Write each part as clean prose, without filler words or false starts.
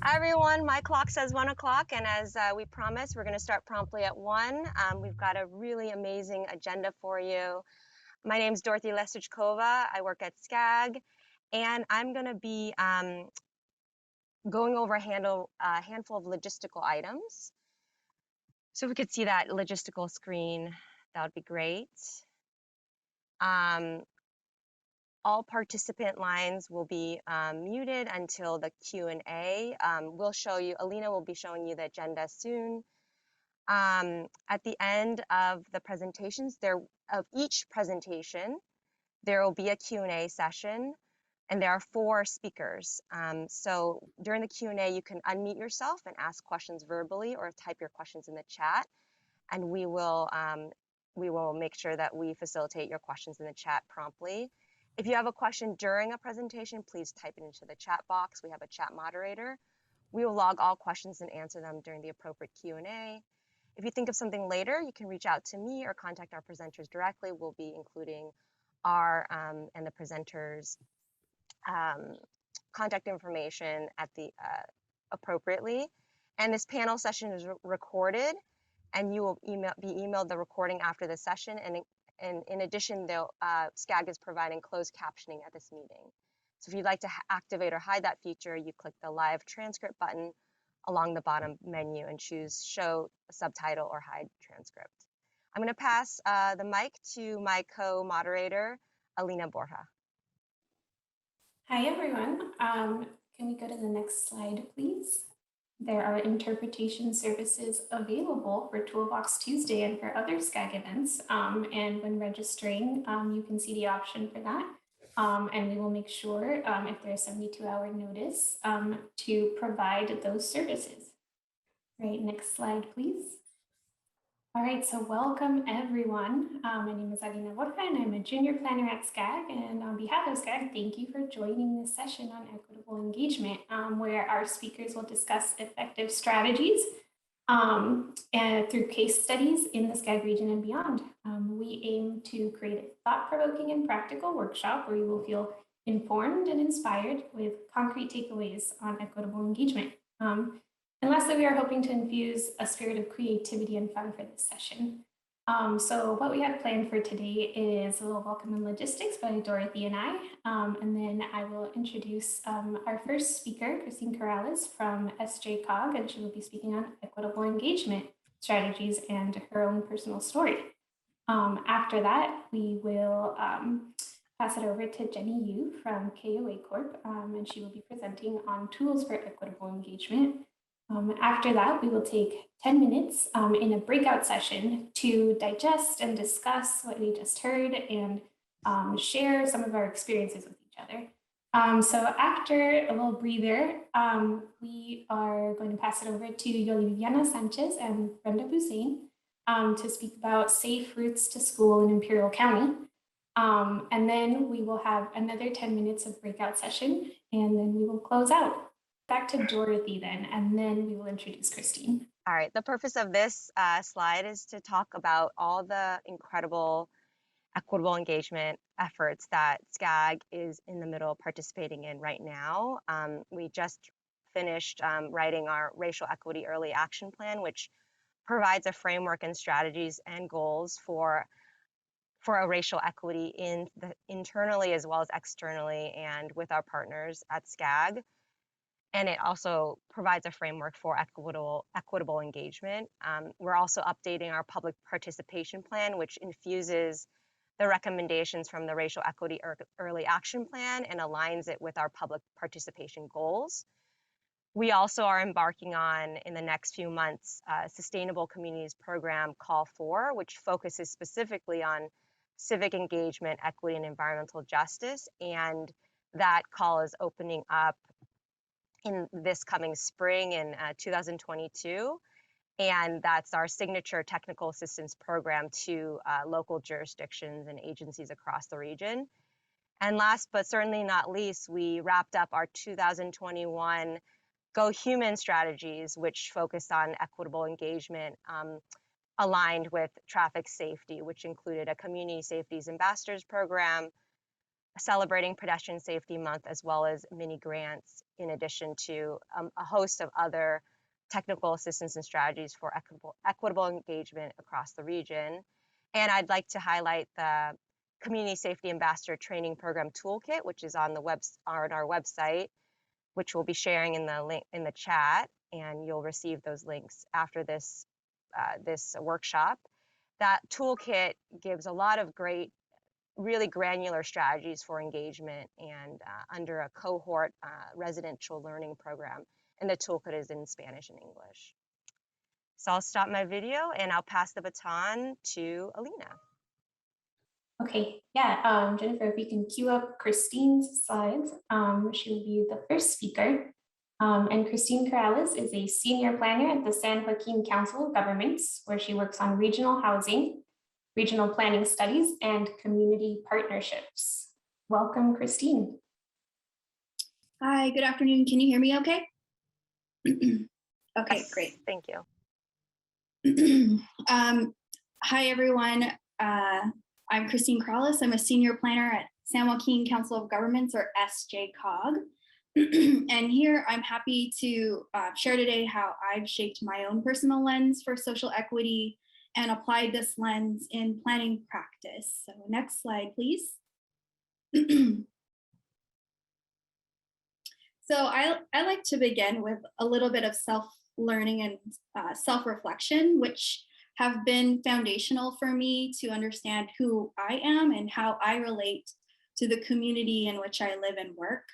Hi everyone, my clock says 1 o'clock, and as we promised, we're going to start promptly at 1. We've got a really amazing agenda for you. My name is Dorothy SJCOG. I work at SCAG, and I'm going to be going over a handful of logistical items. So if we could see that logistical screen, that would be great. All participant lines will be muted until the Q&A. We'll show you, Alina will be showing you the agenda soon. At the end of the presentations, of each presentation, there will be a Q&A session, and there are 4 speakers. So during the Q&A, you can unmute yourself and ask questions verbally or type your questions in the chat, and we will make sure that we facilitate your questions in the chat promptly. If you have a question during a presentation, please type it into the chat box. We have a chat moderator. We will log all questions and answer them during the appropriate Q&A. If you think of something later, you can reach out to me or contact our presenters directly. We'll be including our and the presenters' contact information at the appropriately. And this panel session is recorded, and you will be emailed the recording after the session. And in addition, SCAG is providing closed captioning at this meeting. So if you'd like to activate or hide that feature, you click the live transcript button along the bottom menu and choose show subtitle or hide transcript. I'm going to pass the mic to my co-moderator, Alina Borja. Hi, everyone. Can we go to the next slide, please? There are interpretation services available for Toolbox Tuesday and for other SCAG events. And when registering, you can see the option for that. And we will make sure, if there's a 72-hour notice, to provide those services. Right, next slide, please. All right, so welcome everyone. My name is Alina Borja and I'm a junior planner at SCAG. And on behalf of SCAG, thank you for joining this session on equitable engagement, where our speakers will discuss effective strategies and through case studies in the SCAG region and beyond. We aim to create a thought-provoking and practical workshop where you will feel informed and inspired with concrete takeaways on equitable engagement. And lastly, we are hoping to infuse a spirit of creativity and fun for this session. So what we have planned for today is a little welcome and logistics by Dorothy and I. And then I will introduce our first speaker, Corrales from SJCOG, and she will be speaking on equitable engagement strategies and her own personal story. After that, we will pass it over to Jenny Yu from KOA Corp, and she will be presenting on tools for equitable engagement. After that, we will take 10 minutes in a breakout session to digest and discuss what we just heard and share some of our experiences with each other. So after a little breather, we are going to pass it over to Yoliviviana, Sanchez and Brenda, Buzane to speak about safe routes to school in Imperial County. And then we will have another 10 minutes of breakout session, and then we will close out. Back to Dorothy then, and then we will introduce Christine. All right, the purpose of this slide is to talk about all the incredible equitable engagement efforts that SCAG is in the middle of participating in right now. We just finished writing our Racial Equity Early Action Plan, which provides a framework and strategies and goals for a racial equity internally as well as externally and with our partners at SCAG. And it also provides a framework for equitable engagement. We're also updating our public participation plan, which infuses the recommendations from the Racial Equity Early Action Plan and aligns it with our public participation goals. We also are embarking on, in the next few months, Sustainable Communities Program Call 4, which focuses specifically on civic engagement, equity, and environmental justice. And that call is opening up in this coming spring in 2022, and that's our signature technical assistance program to local jurisdictions and agencies across the region. And last but certainly not least, we wrapped up our 2021 Go Human strategies, which focused on equitable engagement aligned with traffic safety, which included a community safety ambassadors program, celebrating Pedestrian Safety Month, as well as mini grants, in addition to a host of other technical assistance and strategies for equitable engagement across the region. And I'd like to highlight the Community Safety Ambassador Training Program Toolkit, which is on our website, which we'll be sharing in the link in the chat, and you'll receive those links after this workshop. That toolkit gives a lot of great, really granular strategies for engagement and under a cohort residential learning program. And the toolkit is in Spanish and English. So I'll stop my video and I'll pass the baton to Alina. Okay, yeah, Jennifer, if you can queue up Christine's slides, she will be the first speaker. And Christine Corrales is a senior planner at the San Joaquin Council of Governments, where she works on regional housing, regional planning studies, and community partnerships. Welcome, Christine. Hi, good afternoon. Can you hear me okay? Okay, Yes, great. Thank you. Hi, everyone. I'm Christine Corrales. I'm a senior planner at San Joaquin Council of Governments, or SJCOG. And here I'm happy to share today how I've shaped my own personal lens for social equity and applied this lens in planning practice. So next slide, please. So I like to begin with a little bit of self-learning and self-reflection, which have been foundational for me to understand who I am and how I relate to the community in which I live and work.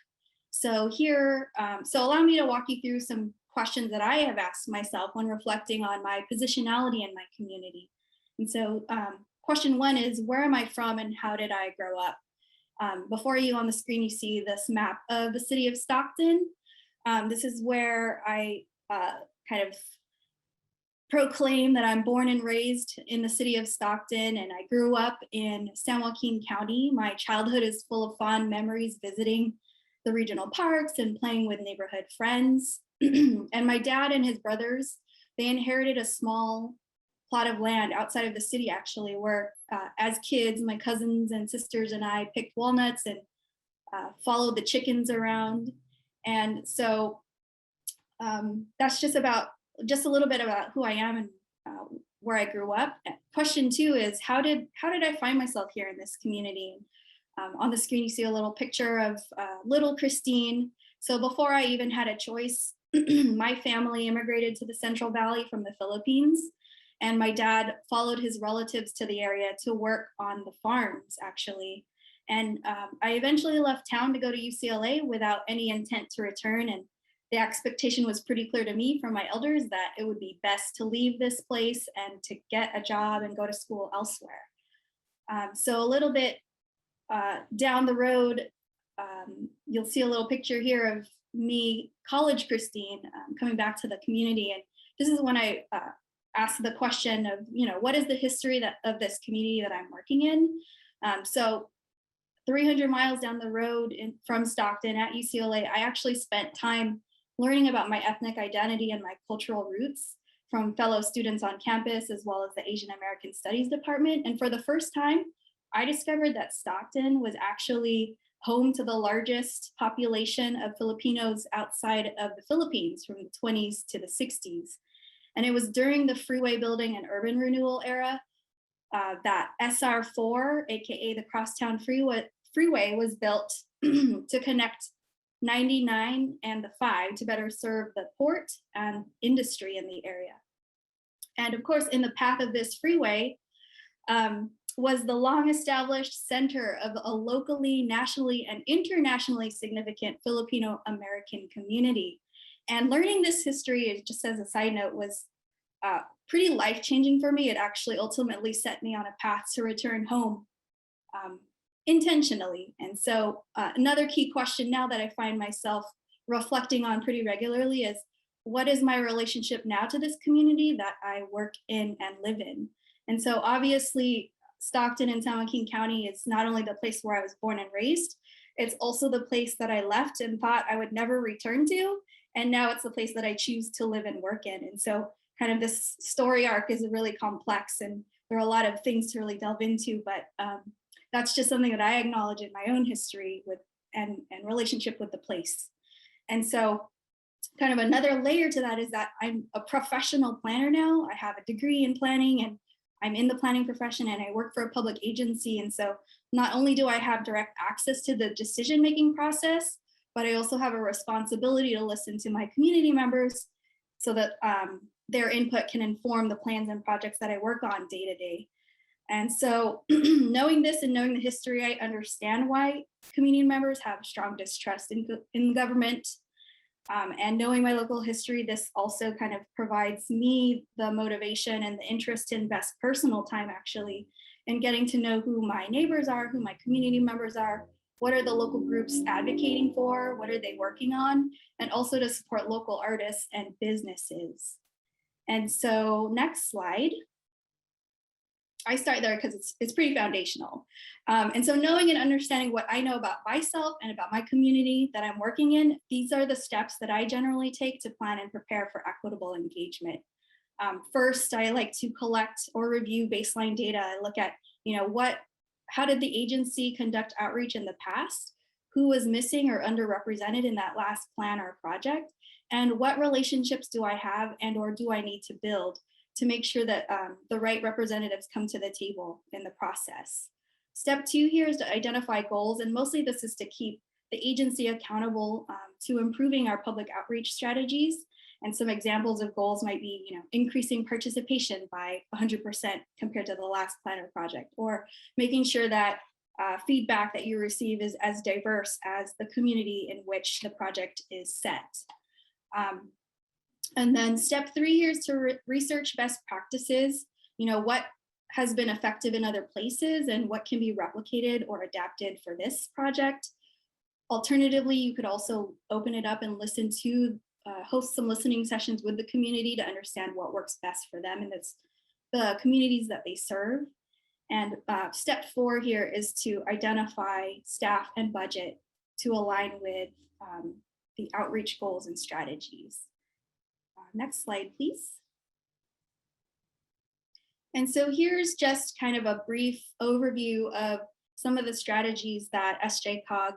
So here, so allow me to walk you through some questions that I have asked myself when reflecting on my positionality in my community. And so question one is, where am I from and how did I grow up? Before you on the screen, you see this map of the city of Stockton. This is where I kind of proclaim that I'm born and raised in the city of Stockton, and I grew up in San Joaquin County. My childhood is full of fond memories visiting the regional parks and playing with neighborhood friends. And my dad and his brothers, they inherited a small plot of land outside of the city, actually, where as kids, my cousins and sisters and I picked walnuts and followed the chickens around. And so that's just a little bit about who I am and where I grew up. Question two is, how did I find myself here in this community? On the screen, you see a little picture of little Christine. So before I even had a choice, my family immigrated to the Central Valley from the Philippines. And my dad followed his relatives to the area to work on the farms, actually. And I eventually left town to go to UCLA without any intent to return. And the expectation was pretty clear to me from my elders that it would be best to leave this place and to get a job and go to school elsewhere. So a little bit down the road, you'll see a little picture here of me, college Christine, coming back to the community. And this is when I asked the question of, what is the history of this community that I'm working in? So 300 miles down the road from Stockton at UCLA, I actually spent time learning about my ethnic identity and my cultural roots from fellow students on campus, as well as the Asian American Studies department. And for the first time, I discovered that Stockton was actually home to the largest population of Filipinos outside of the Philippines from the 20s to the 60s. And it was during the freeway building and urban renewal era that SR4, AKA the Crosstown Freeway was built to connect 99 and the 5 to better serve the port and industry in the area. And of course, in the path of this freeway was the long established center of a locally, nationally, and internationally significant Filipino-American community. And learning this history, just as a side note, was pretty life-changing for me. It actually ultimately set me on a path to return home intentionally. And so another key question now that I find myself reflecting on pretty regularly is, what is my relationship now to this community that I work in and live in? And so obviously, Stockton and San Joaquin County is not only the place where I was born and raised, it's also the place that I left and thought I would never return to. And now it's the place that I choose to live and work in. And so kind of this story arc is really complex and there are a lot of things to really delve into, but that's just something that I acknowledge in my own history with and relationship with the place. And so kind of another layer to that is that I'm a professional planner now. I have a degree in planning and I'm in the planning profession and I work for a public agency. And so not only do I have direct access to the decision-making process, but I also have a responsibility to listen to my community members so that their input can inform the plans and projects that I work on day to day. And so knowing this and knowing the history, I understand why community members have strong distrust in government. And knowing my local history, this also kind of provides me the motivation and the interest to invest personal time actually in getting to know who my neighbors are, who my community members are, what are the local groups advocating for, what are they working on, and also to support local artists and businesses. And so next slide. I start there because it's pretty foundational. And so knowing and understanding what I know about myself and about my community that I'm working in, these are the steps that I generally take to plan and prepare for equitable engagement. First, I like to collect or review baseline data. I look at, how did the agency conduct outreach in the past? Who was missing or underrepresented in that last plan or project? And what relationships do I have and or do I need to build to make sure that the right representatives come to the table in the process. Step 2 here is to identify goals, and mostly this is to keep the agency accountable to improving our public outreach strategies. And some examples of goals might be, increasing participation by 100% compared to the last plan or project, or making sure that feedback that you receive is as diverse as the community in which the project is set. And then step 3 here is to research best practices, what has been effective in other places and what can be replicated or adapted for this project. Alternatively, you could also open it up and listen to, host some listening sessions with the community to understand what works best for them and the communities that they serve. And step 4 here is to identify staff and budget to align with the outreach goals and strategies. Next slide, please. And so here's just kind of a brief overview of some of the strategies that SJCOG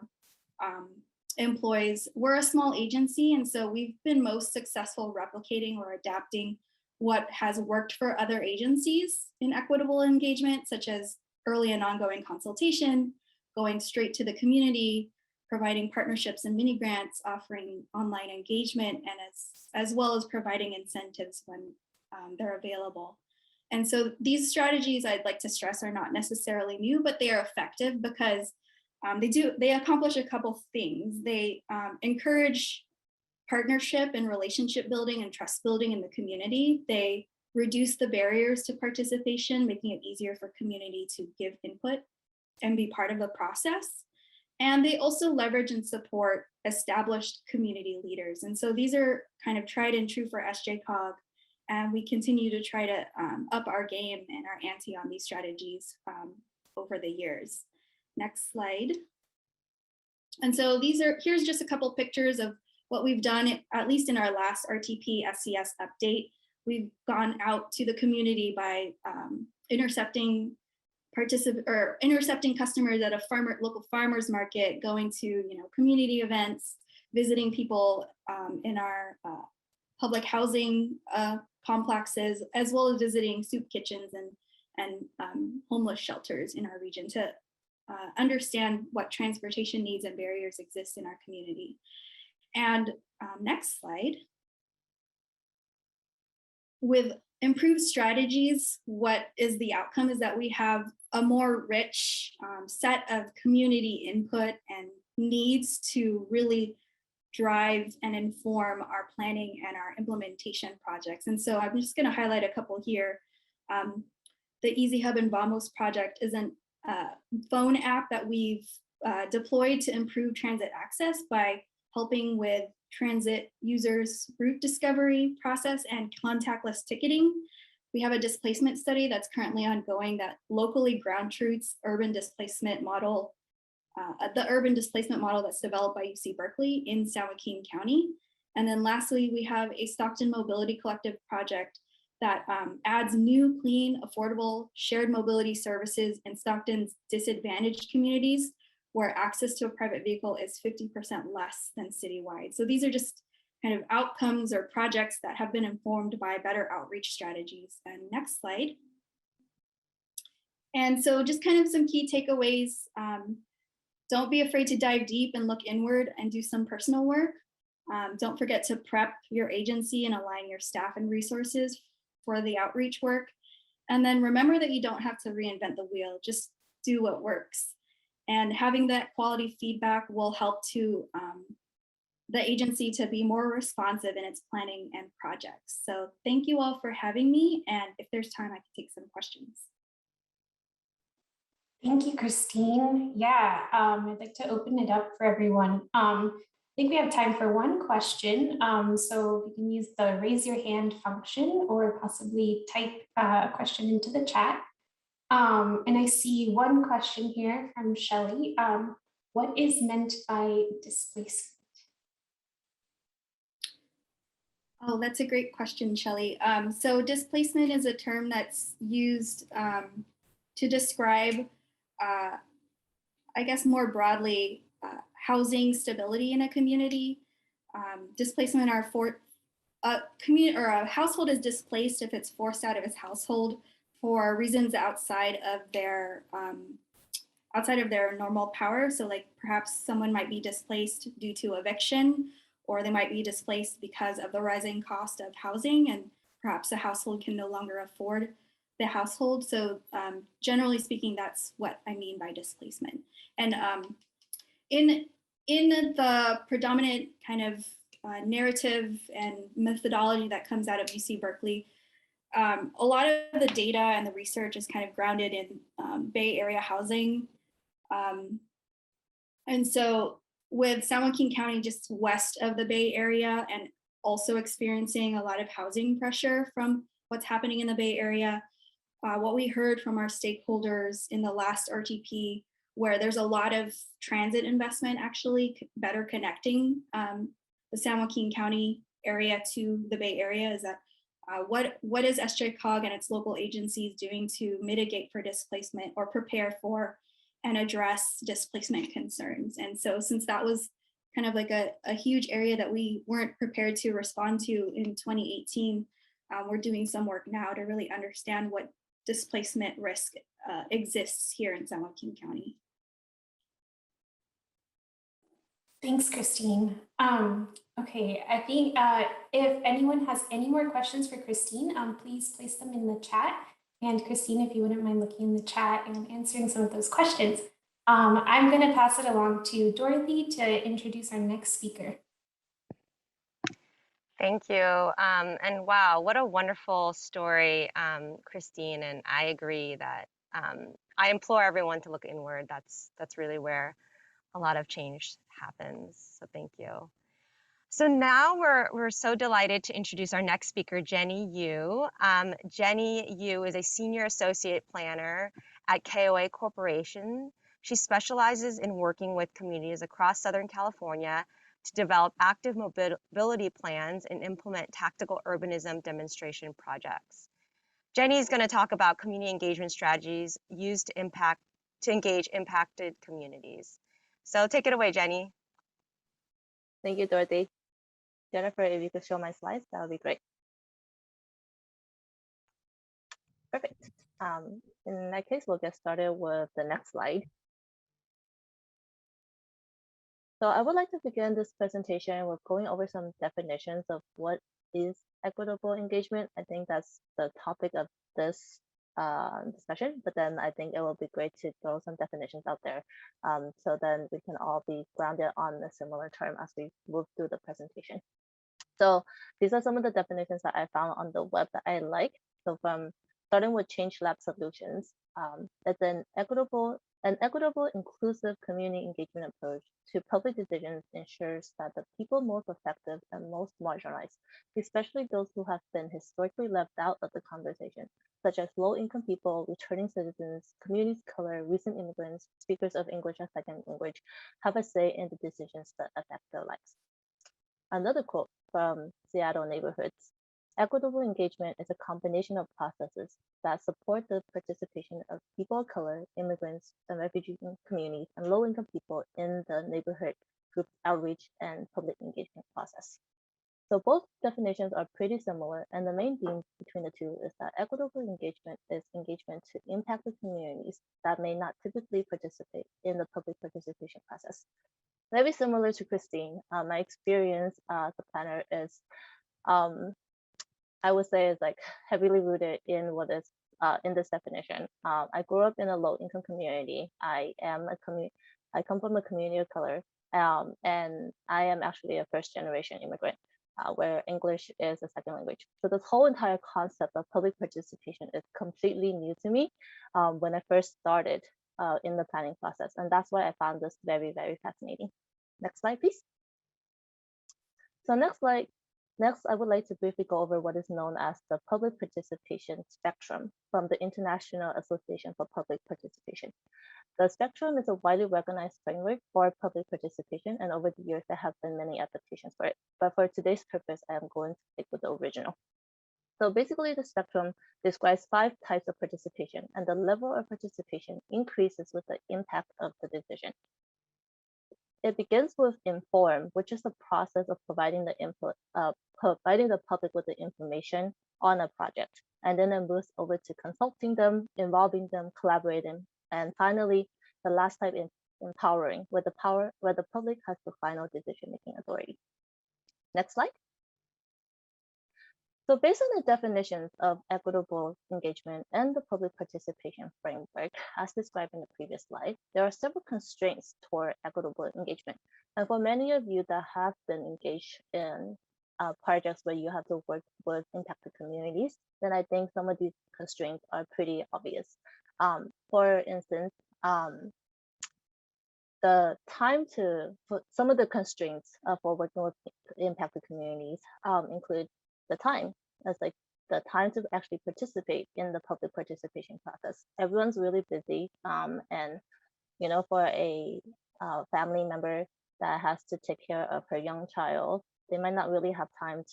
employs. We're a small agency, and so we've been most successful replicating or adapting what has worked for other agencies in equitable engagement, such as early and ongoing consultation, going straight to the community, providing partnerships and mini grants, offering online engagement, and as well as providing incentives when they're available. And so these strategies, I'd like to stress, are not necessarily new, but they are effective because they accomplish a couple things. They encourage partnership and relationship building and trust building in the community. They reduce the barriers to participation, making it easier for community to give input and be part of the process. And they also leverage and support established community leaders. And so these are kind of tried and true for SJCOG. And we continue to try to up our game and our ante on these strategies over the years. Next slide. And so here's just a couple pictures of what we've done, at least in our last RTP SCS update. We've gone out to the community by intercepting customers at a local farmers market, going to community events, visiting people in our public housing complexes, as well as visiting soup kitchens and homeless shelters in our region to understand what transportation needs and barriers exist in our community. And next slide. With improved strategies, what is the outcome is that we have a more rich set of community input and needs to really drive and inform our planning and our implementation projects. And so I'm just going to highlight a couple here. The Easy Hub and Vamos project is a phone app that we've deployed to improve transit access by helping with transit users' route discovery process and contactless ticketing. We have a displacement study that's currently ongoing that locally ground truths urban displacement model, the urban displacement model that's developed by UC Berkeley in San Joaquin County. And then lastly, we have a Stockton Mobility Collective project that adds new, clean, affordable, shared mobility services in Stockton's disadvantaged communities where access to a private vehicle is 50% less than citywide. So these are just kind of outcomes or projects that have been informed by better outreach strategies. And next slide. And so just kind of some key takeaways. Don't be afraid to dive deep and look inward and do some personal work. Don't forget to prep your agency and align your staff and resources for the outreach work. And then remember that you don't have to reinvent the wheel, just do what works. And having that quality feedback will help to the agency to be more responsive in its planning and projects. So thank you all for having me. And if there's time, I can take some questions. Thank you, Christine. Yeah, I'd like to open it up for everyone. I think we have time for one question. So you can use the raise your hand function or possibly type a question into the chat. And I see one question here from Shelley. What is meant by displacement? Oh, that's a great question, Shelley. So displacement is a term that's used to describe, I guess more broadly, housing stability in a community. Displacement are for a community or a household is displaced if it's forced out of its household for reasons outside of their normal power. So like perhaps someone might be displaced due to eviction, or they might be displaced because of the rising cost of housing, and perhaps a household can no longer afford the household. So generally speaking, that's what I mean by displacement. And in the predominant kind of narrative and methodology that comes out of UC Berkeley, a lot of the data and the research is kind of grounded in Bay Area housing. And so with San Joaquin County just west of the Bay Area and also experiencing a lot of housing pressure from what's happening in the Bay Area, what we heard from our stakeholders in the last RTP, where there's a lot of transit investment actually better connecting the San Joaquin County area to the Bay Area, is that what is SJCOG and its local agencies doing to mitigate for displacement or prepare for and address displacement concerns? And so since that was kind of like a huge area that we weren't prepared to respond to in 2018, we're doing some work now to really understand what displacement risk exists here in San Joaquin County. Thanks, Christine. Okay, I think if anyone has any more questions for Christine, please place them in the chat. And Christine, if you wouldn't mind looking in the chat and answering some of those questions, I'm going to pass it along to Dorothy to introduce our next speaker. Thank you. And wow, what a wonderful story, Christine. And I agree that I implore everyone to look inward. That's really where a lot of change happens. So thank you. So now we're so delighted to introduce our next speaker, Jenny Yu. Jenny Yu is a senior associate planner at KOA Corporation. She specializes in working with communities across Southern California to develop active mobility plans and implement tactical urbanism demonstration projects. Jenny is going to talk about community engagement strategies used to engage impacted communities. So take it away, Jenny. Thank you, Dorothy. Jennifer, if you could show my slides, that would be great. Perfect. In that case, we'll get started with the next slide. So I would like to begin this presentation with going over some definitions of what is equitable engagement. I think that's the topic of this discussion, but then I think it will be great to throw some definitions out there, so then we can all be grounded on a similar term as we move through the presentation. So these are some of the definitions that I found on the web that I like. So from starting with change lab solutions, it's an equitable, inclusive community engagement approach to public decisions ensures that the people most affected and most marginalized, especially those who have been historically left out of the conversation, such as low-income people, returning citizens, communities of color, recent immigrants, speakers of English as second language, have a say in the decisions that affect their lives. Another quote from Seattle Neighborhoods. Equitable engagement is a combination of processes that support the participation of people of color, immigrants, and refugee communities, and low-income people in the neighborhood group outreach and public engagement process. So both definitions are pretty similar, and the main theme between the two is that equitable engagement is engagement to impact the communities that may not typically participate in the public participation process. Maybe similar to Christine, my experience as a planner is, I would say, is like heavily rooted in what is in this definition. I grew up in a low-income community. I come from a community of color, and I am actually a first-generation immigrant, where English is a second language. So this whole entire concept of public participation is completely new to me when I first started in the planning process, and that's why I found this very, very fascinating. Next slide, please. So next, I would like to briefly go over what is known as the public participation spectrum from the International Association for Public Participation. The spectrum is a widely recognized framework for public participation, and over the years there have been many adaptations for it. But for today's purpose, I am going to stick with the original. So basically, the spectrum describes 5 types of participation, and the level of participation increases with the impact of the decision. It begins with inform, which is the process of providing the public with the information on a project, and then it moves over to consulting them, involving them, collaborating, and finally, the last type is empowering, where the public has the final decision-making authority. Next slide. So based on the definitions of equitable engagement and the public participation framework, as described in the previous slide, there are several constraints toward equitable engagement. And for many of you that have been engaged in projects where you have to work with impacted communities, then I think some of these constraints are pretty obvious. For instance, the time some of the constraints for working with impacted communities include the time. That's like the time to actually participate in the public participation process. Everyone's really busy, and for a family member that has to take care of her young child, they might not really have time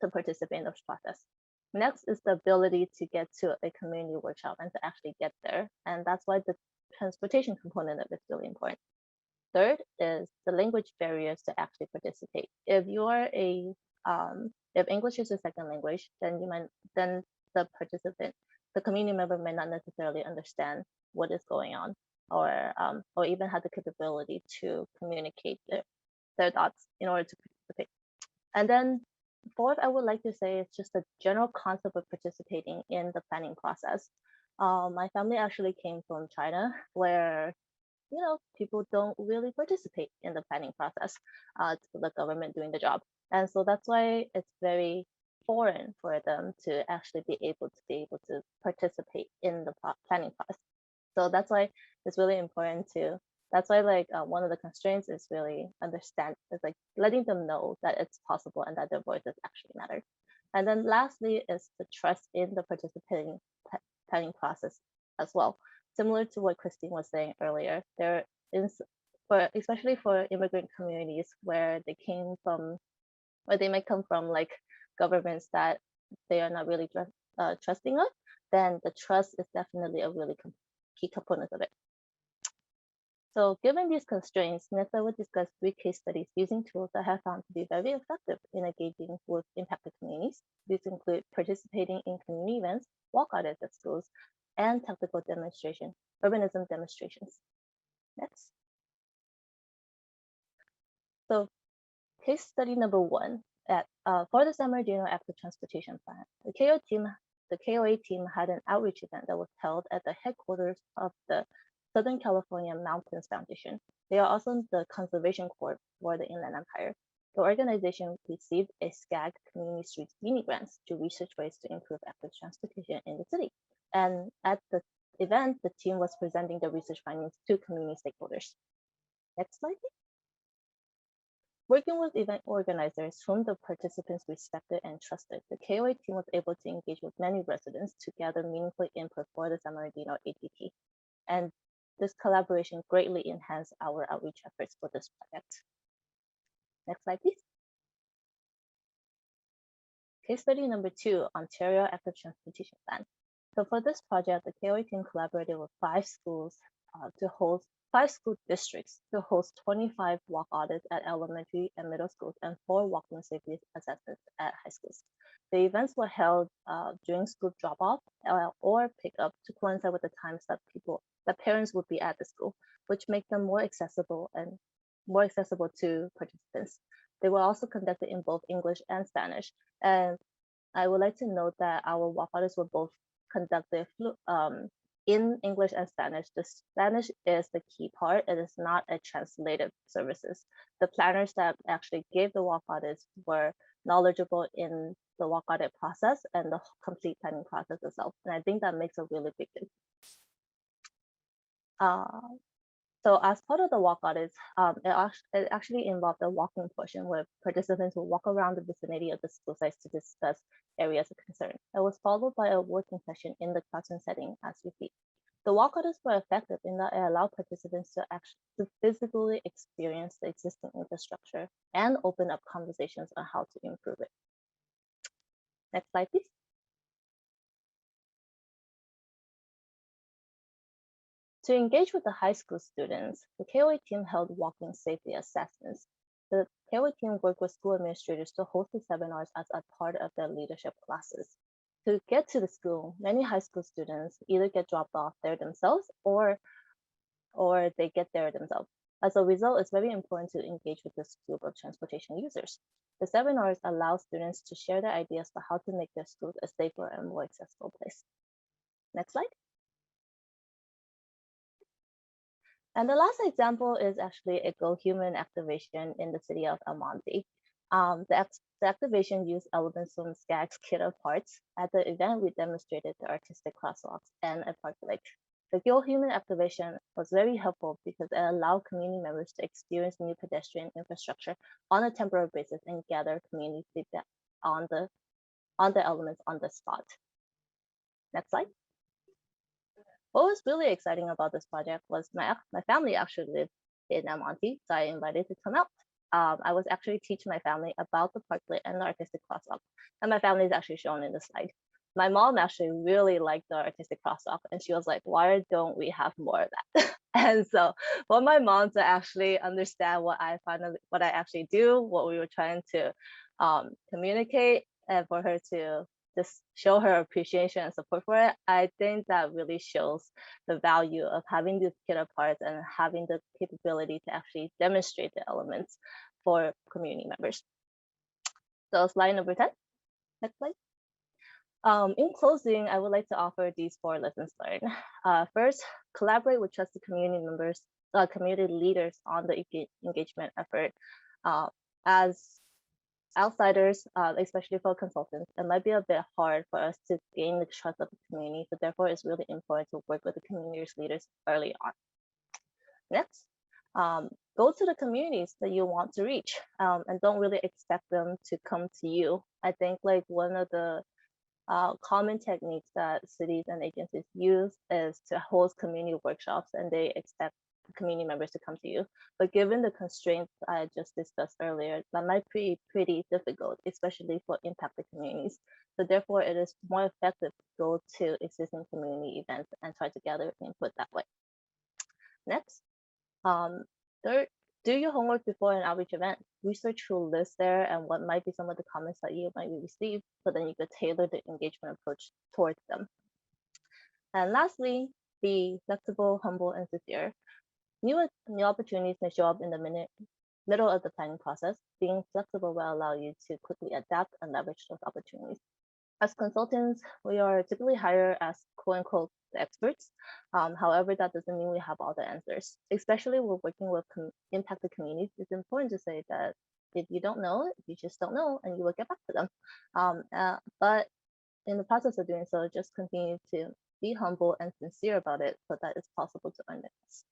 to participate in this process. Next is the ability to get to a community workshop and to actually get there, and that's why the transportation component of it is really important. Third is the language barriers to actually participate. If you are if English is a second language, then the participant, the community member, may not necessarily understand what is going on, or even have the capability to communicate their thoughts in order to participate. And then fourth, I would like to say it's just a general concept of participating in the planning process. My family actually came from China, where people don't really participate in the planning process. It's the government doing the job. And so that's why it's very foreign for them to actually be able to participate in the planning process. So that's why it's really important that's why one of the constraints is really letting them know that it's possible and that their voices actually matter. And then lastly is the trust in the participating planning process as well. Similar to what Christine was saying earlier, there is, especially for immigrant communities where they might come from governments that they are not really trusting of, then the trust is definitely a really key component of it. So given these constraints, next I will discuss 3 case studies using tools that I have found to be very effective in engaging with impacted communities. These include participating in community events, walk audits at schools, and technical urbanism demonstrations. Next. So case study number 1, for the San Bernardino Active Transportation Plan, the KOA team had an outreach event that was held at the headquarters of the Southern California Mountains Foundation. They are also the Conservation Corps for the Inland Empire. The organization received a SCAG Community Streets mini grants to research ways to improve active transportation in the city. And at the event, the team was presenting the research findings to community stakeholders. Next slide, please. Working with event organizers whom the participants respected and trusted, the KOA team was able to engage with many residents to gather meaningful input for the San Bernardino ATP. And this collaboration greatly enhanced our outreach efforts for this project. Next slide, please. case study number 2, Ontario Active Transportation Plan. So for this project, the KOA team collaborated with 5 schools to host 5 school districts to host 25 walk audits at elementary and middle schools and 4 walking safety assessments at high schools. The events were held during school drop-off or pick-up to coincide with the times that parents would be at the school, which make them more accessible to participants. They were also conducted in both English and Spanish. And I would like to note that our walk audits were both conducted in English and Spanish. The Spanish is the key part. It is not a translated services. The planners that actually gave the walk audits were knowledgeable in the walk audit process and the complete planning process itself. And I think that makes a really big difference. So as part of the walk audits, it actually involved a walking portion where participants will walk around the vicinity of the school sites to discuss areas of concern. It was followed by a working session in the classroom setting as you see. The walk audits were effective in that it allowed participants to physically experience the existing infrastructure and open up conversations on how to improve it. Next slide, please. To engage with the high school students, the KOA team held walking safety assessments. The KOA team worked with school administrators to host the seminars as a part of their leadership classes. To get to the school, many high school students either get dropped off there themselves or they get there themselves. As a result, it's very important to engage with this group of transportation users. The seminars allow students to share their ideas for how to make their schools a safer and more accessible place. Next slide. And the last example is actually a Go Human activation in the city of El Monte. The activation used elements from SCAG's kit of parts. At the event, we demonstrated the artistic crosswalks and a park lake. The Go Human activation was very helpful because it allowed community members to experience new pedestrian infrastructure on a temporary basis and gather community feedback on the elements on the spot. Next slide. What was really exciting about this project was my family actually lived in El Monte, so I invited to come out. I was actually teaching my family about the parklet and the artistic crosswalk, and my family is actually shown in the slide. My mom actually really liked the artistic crosswalk, and she was like, "Why don't we have more of that?" And so, for my mom to actually understand what I actually do, what we were trying to communicate, and for her to just show her appreciation and support for it, I think that really shows the value of having these kit of parts and having the capability to actually demonstrate the elements for community members. So slide number 10, next slide. In closing, I would like to offer these 4 lessons learned. First, collaborate with trusted community members, community leaders on the engagement effort. As outsiders, especially for consultants, it might be a bit hard for us to gain the trust of the community. So therefore, it's really important to work with the community's leaders early on. Next, go to the communities that you want to reach and don't really expect them to come to you. I think like one of the common techniques that cities and agencies use is to host community workshops and they expect community members to come to you. But given the constraints I just discussed earlier, that might be pretty difficult, especially for impacted communities. So therefore, it is more effective to go to existing community events and try to gather input that way. Next, third, do your homework before an outreach event. Research who lives there and what might be some of the comments that you might receive, so then you could tailor the engagement approach towards them. And lastly, be flexible, humble, and sincere. New opportunities may show up in the middle of the planning process. Being flexible will allow you to quickly adapt and leverage those opportunities. As consultants, we are typically hired as quote unquote experts. However, that doesn't mean we have all the answers. Especially when working with impacted communities, it's important to say that if you don't know, you just don't know, and you will get back to them. But in the process of doing so, just continue to be humble and sincere about it so that it's possible to earn this.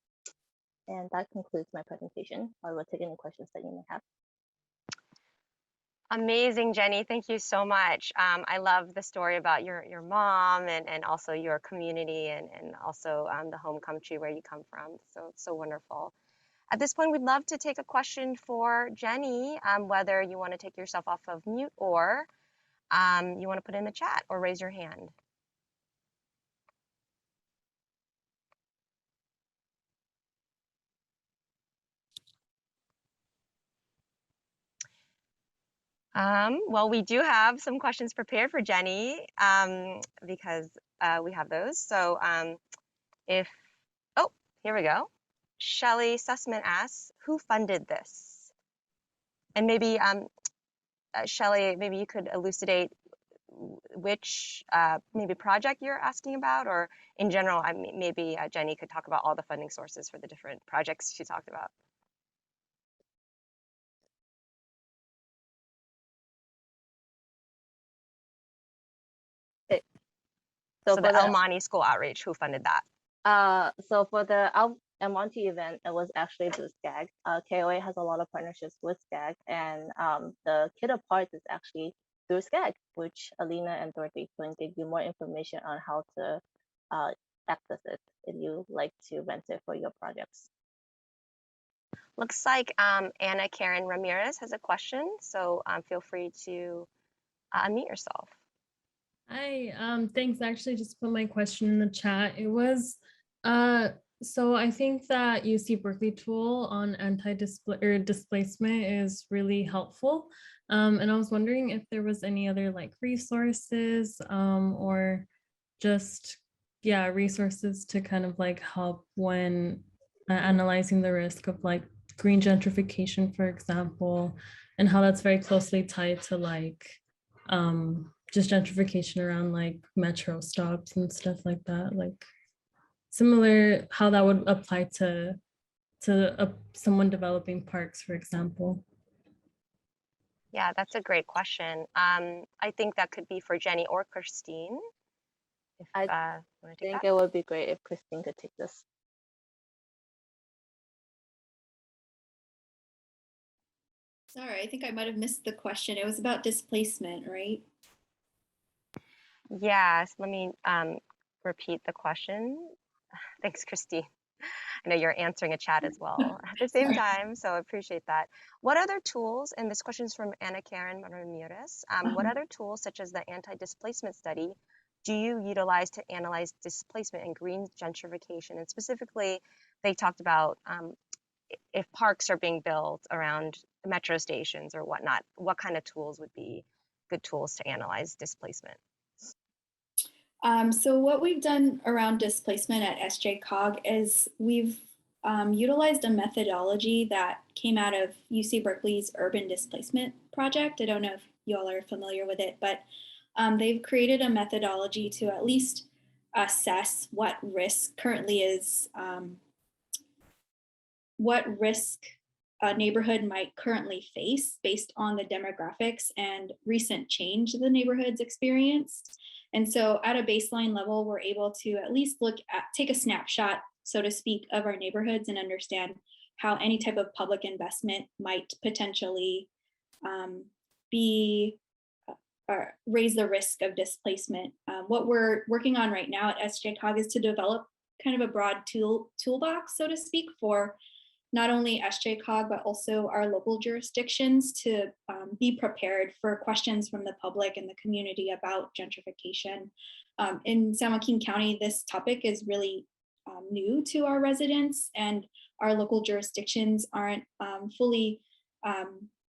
And that concludes my presentation. I will take any questions that you may have. Amazing, Jenny. Thank you so much. I love the story about your mom and also your community and also the home country where you come from. So wonderful. At this point, we'd love to take a question for Jenny, whether you want to take yourself off of mute or you want to put in the chat or raise your hand. Well, we do have some questions prepared for Jenny because we have those. So oh, here we go. Shelly Sussman asks, who funded this? And maybe, Shelly, maybe you could elucidate which maybe project you're asking about, or in general, maybe Jenny could talk about all the funding sources for the different projects she talked about. So the El Monte School Outreach, who funded that? So for the El Monte event, it was actually the SCAG. KOA has a lot of partnerships with SCAG, and the Kit Apart is actually through SCAG, which Alina and Dorothy can give you more information on how to access it if you like to rent it for your projects. Looks like Anna Karen Ramirez has a question, so feel free to unmute yourself. Hi, thanks. I actually just put my question in the chat. It was, so I think that UC Berkeley tool on displacement is really helpful. And I was wondering if there was any other like resources or just, yeah, resources to kind of like help when analyzing the risk of like green gentrification, for example, and how that's very closely tied to like, just gentrification around like metro stops and stuff like that, like similar how that would apply to someone developing parks, for example. Yeah, that's a great question. I think that could be for Jenny or Christine. If, I think it would be great if Christine could take this. Sorry, I think I might have missed the question. It was about displacement, right? Yes, let me repeat the question. Thanks, Christine. I know you're answering a chat as well at the same time, so I appreciate that. What other tools, and this question is from Anna Karen Ramirez, what other tools such as the anti-displacement study do you utilize to analyze displacement and green gentrification? And specifically, they talked about if parks are being built around metro stations or whatnot, what kind of tools would be good tools to analyze displacement? So what we've done around displacement at SJCOG is we've utilized a methodology that came out of UC Berkeley's urban displacement project. I don't know if you all are familiar with it, but they've created a methodology to at least assess what risk currently is, what risk a neighborhood might currently face based on the demographics and recent change the neighborhood's experienced. And so at a baseline level, we're able to at least take a snapshot, so to speak, of our neighborhoods and understand how any type of public investment might potentially raise the risk of displacement. What we're working on right now at SJCOG is to develop kind of a broad toolbox, so to speak, for not only SJCOG, but also our local jurisdictions to be prepared for questions from the public and the community about gentrification. In San Joaquin County, this topic is really new to our residents, and our local jurisdictions aren't fully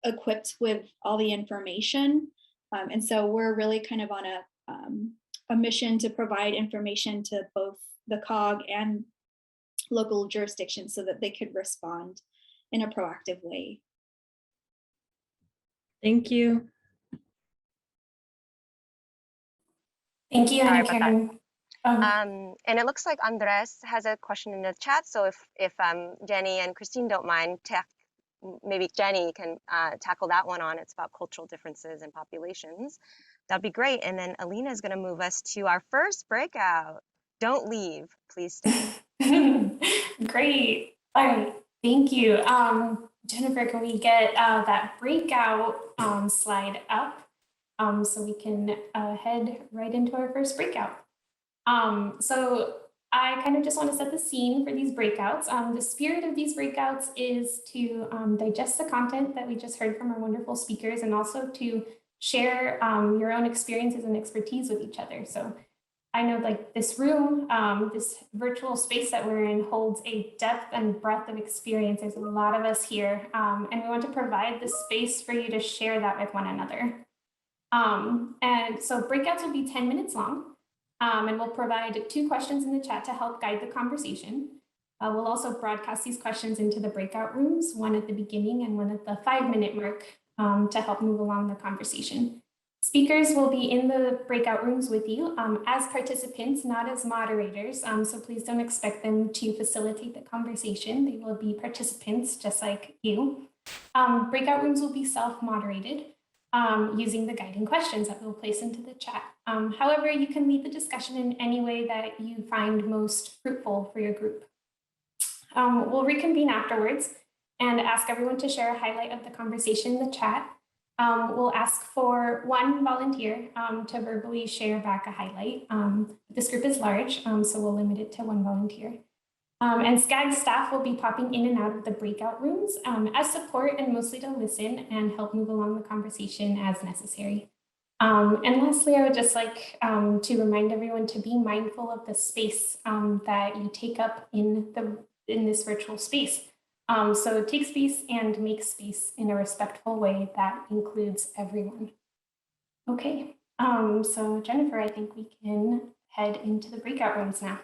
equipped with all the information. And so we're really kind of on a mission to provide information to both the COG and local jurisdictions so that they could respond in a proactive way. Thank you. Thank you, Anna Karen. And it looks like Andres has a question in the chat. So if Jenny and Christine don't mind, maybe Jenny can tackle that one on. It's about cultural differences in populations. That'd be great. And then Alina is going to move us to our first breakout. Don't leave, please stay. Great. All right. Thank you. Jennifer, can we get that breakout slide up so we can head right into our first breakout? So I kind of just want to set the scene for these breakouts. The spirit of these breakouts is to digest the content that we just heard from our wonderful speakers, and also to share your own experiences and expertise with each other. So I know like this room, this virtual space that we're in holds a depth and breadth of experience. There's a lot of us here, and we want to provide the space for you to share that with one another. And so breakouts will be 10 minutes long, and we'll provide 2 questions in the chat to help guide the conversation. We'll also broadcast these questions into the breakout rooms, one at the beginning and one at the 5-minute mark, to help move along the conversation. Speakers will be in the breakout rooms with you as participants, not as moderators. So please don't expect them to facilitate the conversation. They will be participants just like you. Breakout rooms will be self-moderated using the guiding questions that we'll place into the chat. However, you can lead the discussion in any way that you find most fruitful for your group. We'll reconvene afterwards and ask everyone to share a highlight of the conversation in the chat. We'll ask for 1 volunteer to verbally share back a highlight. This group is large, so we'll limit it to 1 volunteer. And SCAG staff will be popping in and out of the breakout rooms as support and mostly to listen and help move along the conversation as necessary. And lastly, I would just like to remind everyone to be mindful of the space that you take up in this virtual space. So take space and make space in a respectful way that includes everyone. Okay, so Jennifer, I think we can head into the breakout rooms now.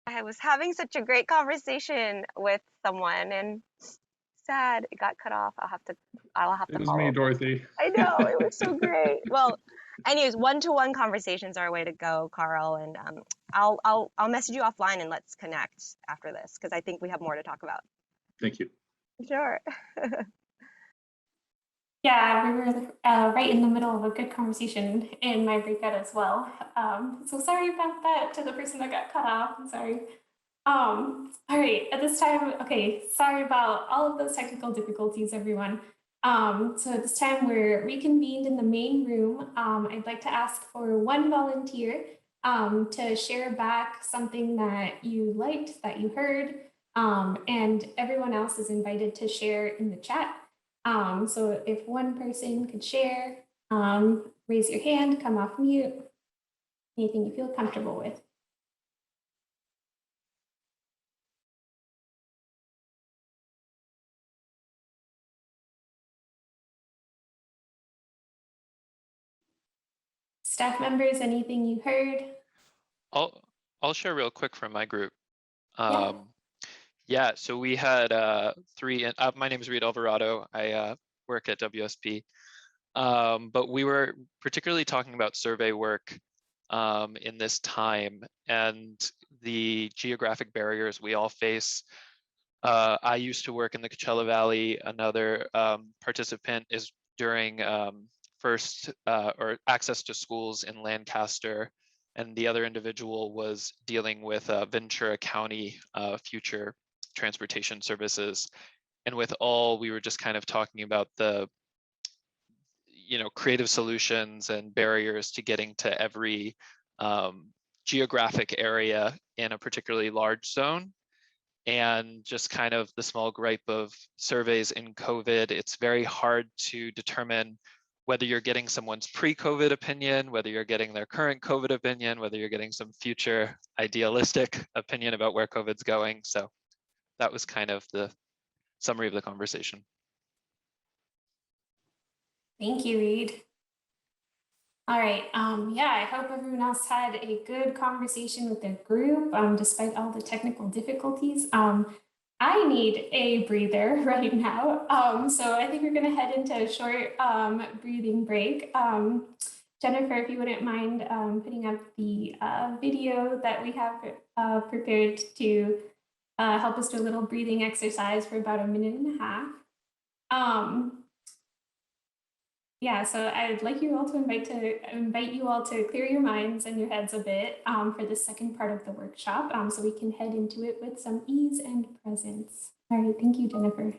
I was having such a great conversation with someone and sad it got cut off. I'll have to It was follow me, up. Dorothy. I know, it was so great. Well, anyways, 1-to-1 conversations are a way to go, Carl, and I'll message you offline and let's connect after this because I think we have more to talk about. Thank you. Sure. Yeah, we were right in the middle of a good conversation in my breakout as well. So sorry about that to the person that got cut off. I'm sorry. All right, at this time, okay, sorry about all of those technical difficulties, everyone. So at this time, we're reconvened in the main room. I'd like to ask for 1 volunteer to share back something that you liked, that you heard, and everyone else is invited to share in the chat. So if 1 person could share, raise your hand, come off mute, anything you feel comfortable with. Staff members, anything you heard? I'll share real quick from my group. Yeah. Yeah, so we had 3. My name is Reed Alvarado. I work at WSP, but we were particularly talking about survey work in this time, and the geographic barriers we all face. I used to work in the Coachella Valley. Another participant is during first or access to schools in Lancaster, and the other individual was dealing with Ventura County future transportation services. And with all, we were just kind of talking about the creative solutions and barriers to getting to every geographic area in a particularly large zone. And just kind of the small gripe of surveys in COVID, it's very hard to determine whether you're getting someone's pre-COVID opinion, whether you're getting their current COVID opinion, whether you're getting some future idealistic opinion about where COVID's going. So that was kind of the summary of the conversation. Thank you, Reed. All right, yeah, I hope everyone else had a good conversation with their group, despite all the technical difficulties. I need a breather right now, so I think we're gonna head into a short breathing break. Jennifer, if you wouldn't mind putting up the video that we have prepared to help us do a little breathing exercise for about 1.5 minutes. Yeah, so I'd like you all to invite you all to clear your minds and your heads a bit for the second part of the workshop, so we can head into it with some ease and presence. All right, thank you, Jennifer.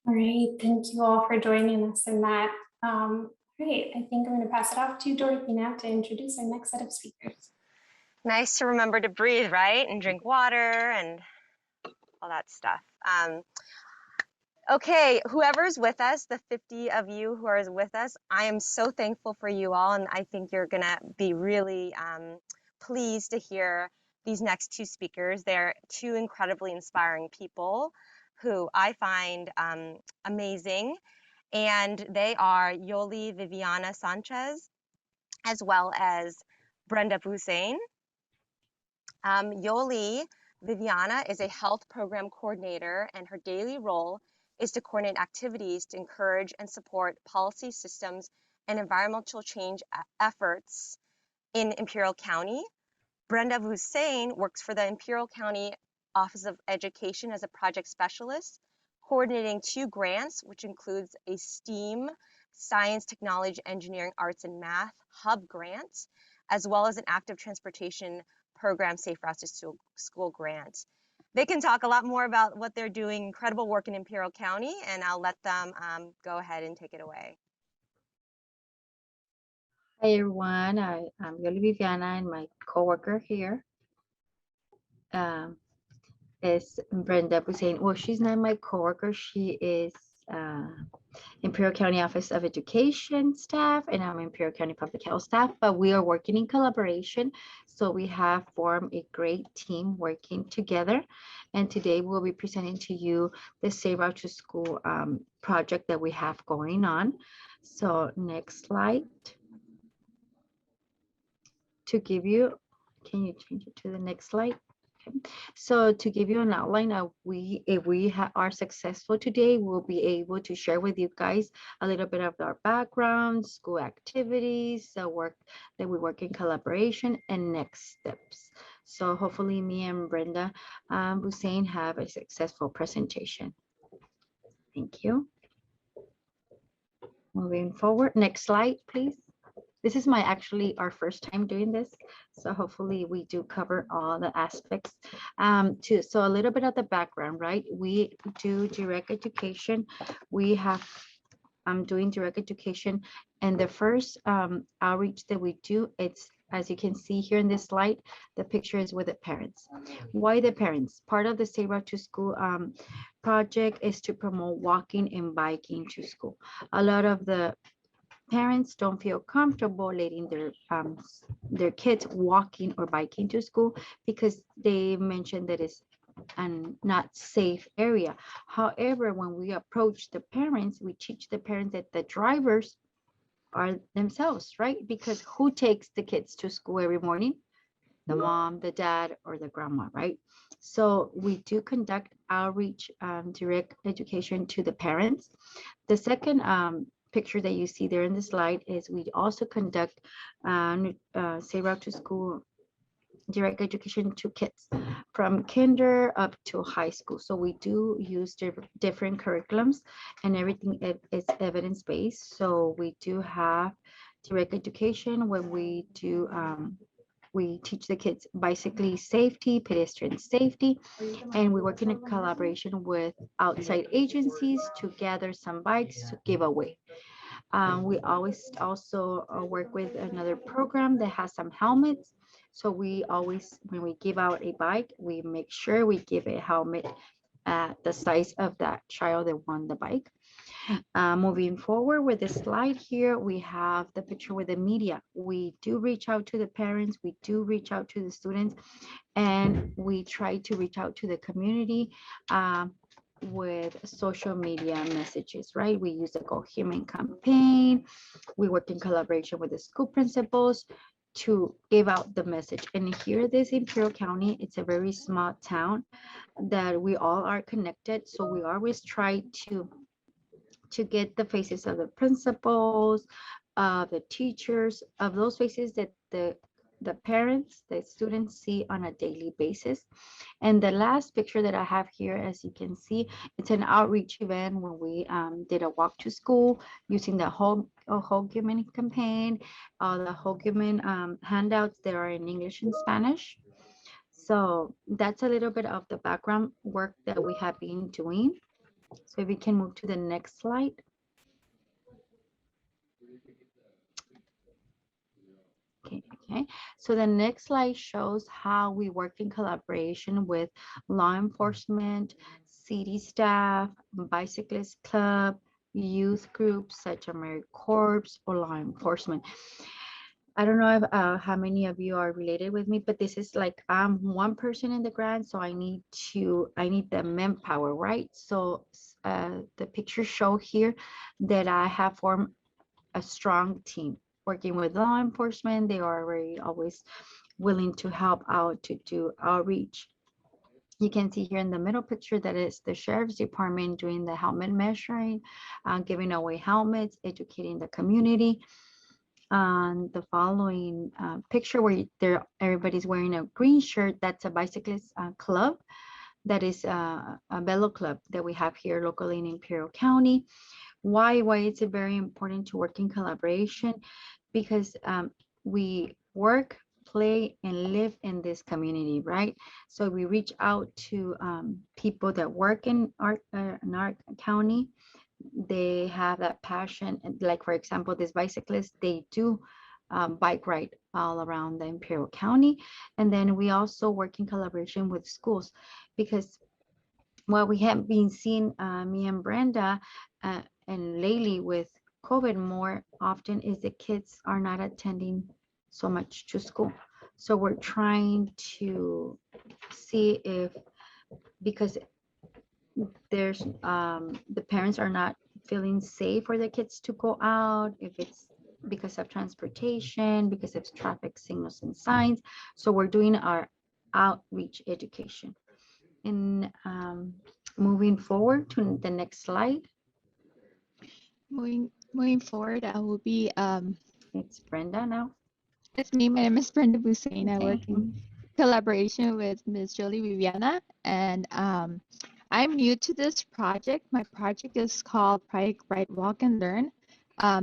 All right, thank you all for joining us in that. Great, I think I'm going to pass it off to Dorothy now to introduce our next set of speakers. Nice to remember to breathe, right? And drink water and all that stuff. Okay, whoever's with us, the 50 of you who are with us, I am so thankful for you all, and I think you're gonna be really pleased to hear these next two speakers. They're two incredibly inspiring people who I find amazing, and they are Yoliviviana Sanchez, as well as Brenda Buzane. Yoliviviana is a health program coordinator, and her daily role is to coordinate activities to encourage and support policy systems and environmental change efforts in Imperial County. Brenda Buzane works for the Imperial County Office of Education as a project specialist, coordinating 2 grants, which includes a STEAM, Science, Technology, Engineering, Arts, and Math Hub grant, as well as an active transportation program, Safe Routes to School grant. They can talk a lot more about what they're doing, incredible work in Imperial County, and I'll let them go ahead and take it away. Hi everyone, I'm Yoliviviana and my coworker here is Brenda Buzane. Well, she's not my coworker, she is Imperial County Office of Education staff, and I'm Imperial County Public Health staff, but we are working in collaboration. So we have formed a great team working together. And today we'll be presenting to you the Safe Route to School project that we have going on. So next slide. To give you, can you change it to the next slide? Okay. So to give you an outline of if we are successful today, we'll be able to share with you guys a little bit of our background, school activities, the work that we work in collaboration, and next steps. So hopefully me and Brenda Buzane have a successful presentation. Thank you. Moving forward, next slide, please. This is actually our first time doing this, so hopefully we do cover all the aspects. So a little bit of the background, right? We do direct education. I'm doing direct education, and the first outreach that we do, it's, as you can see here in this slide, the picture is with the parents. Why the parents? Part of the Safe Route to School project is to promote walking and biking to school. A lot of the parents don't feel comfortable letting their kids walking or biking to school because they mentioned that it's a not safe area. However, when we approach the parents, we teach the parents that the drivers are themselves, right? Because who takes the kids to school every morning? The mom, the dad, or the grandma, right? So we do conduct outreach, direct education to the parents. The second picture that you see there in the slide is we also conduct Safe Route to School direct education to kids from kinder up to high school. So we do use different curriculums, and everything is evidence-based. So we do have direct education when we do we teach the kids bicycle safety, pedestrian safety, and we work in a collaboration with outside agencies to gather some bikes to give away. We always also work with another program that has some helmets. So we always, when we give out a bike, we make sure we give a helmet at the size of that child that won the bike. Moving forward with the slide here, we have the picture with the media. We do reach out to the parents, we do reach out to the students, and we try to reach out to the community with social media messages, right? We use the Go Human campaign. We work in collaboration with the school principals to give out the message. And here, this Imperial County, it's a very small town that we all are connected. So we always try to get the faces of the principals, of the teachers, of those faces that the parents, the students see on a daily basis. And the last picture that I have here, as you can see, it's an outreach event when we did a walk to school using the whole human campaign, the whole human handouts that are in English and Spanish. So that's a little bit of the background work that we have been doing. So if we can move to the next slide. Okay, so the next slide shows how we work in collaboration with law enforcement, city staff, bicyclist club, youth groups such as AmeriCorps or law enforcement. I don't know if, how many of you are related with me, but this is like I'm one person in the grant, so I need the manpower, right? So the pictures show here that I have formed a strong team working with law enforcement. They are very always willing to help out to do outreach. You can see here in the middle picture that is the sheriff's department doing the helmet measuring, giving away helmets, educating the community. The following picture where everybody's wearing a green shirt, that's a bicyclist club. That is a Velo club that we have here locally in Imperial County. Why it's very important to work in collaboration? Because we work, play, and live in this community, right? So we reach out to people that work in our county. They have that passion, and like, for example, this bicyclist, they do bike ride all around the Imperial County. And then we also work in collaboration with schools, because what we have been seeing, me and Brenda, and lately with COVID more often is the kids are not attending so much to school. So we're trying to see if, because there's the parents are not feeling safe for the kids to go out, if it's because of transportation, because of traffic signals and signs. So we're doing our outreach education. And moving forward to the next slide, Moving forward, I will be it's Brenda now. it's me. My name is Brenda Buzane. I work Okay. in collaboration with Ms. Yoliviviana, and I'm new to this project. My project is called Project Write, Walk, and Learn.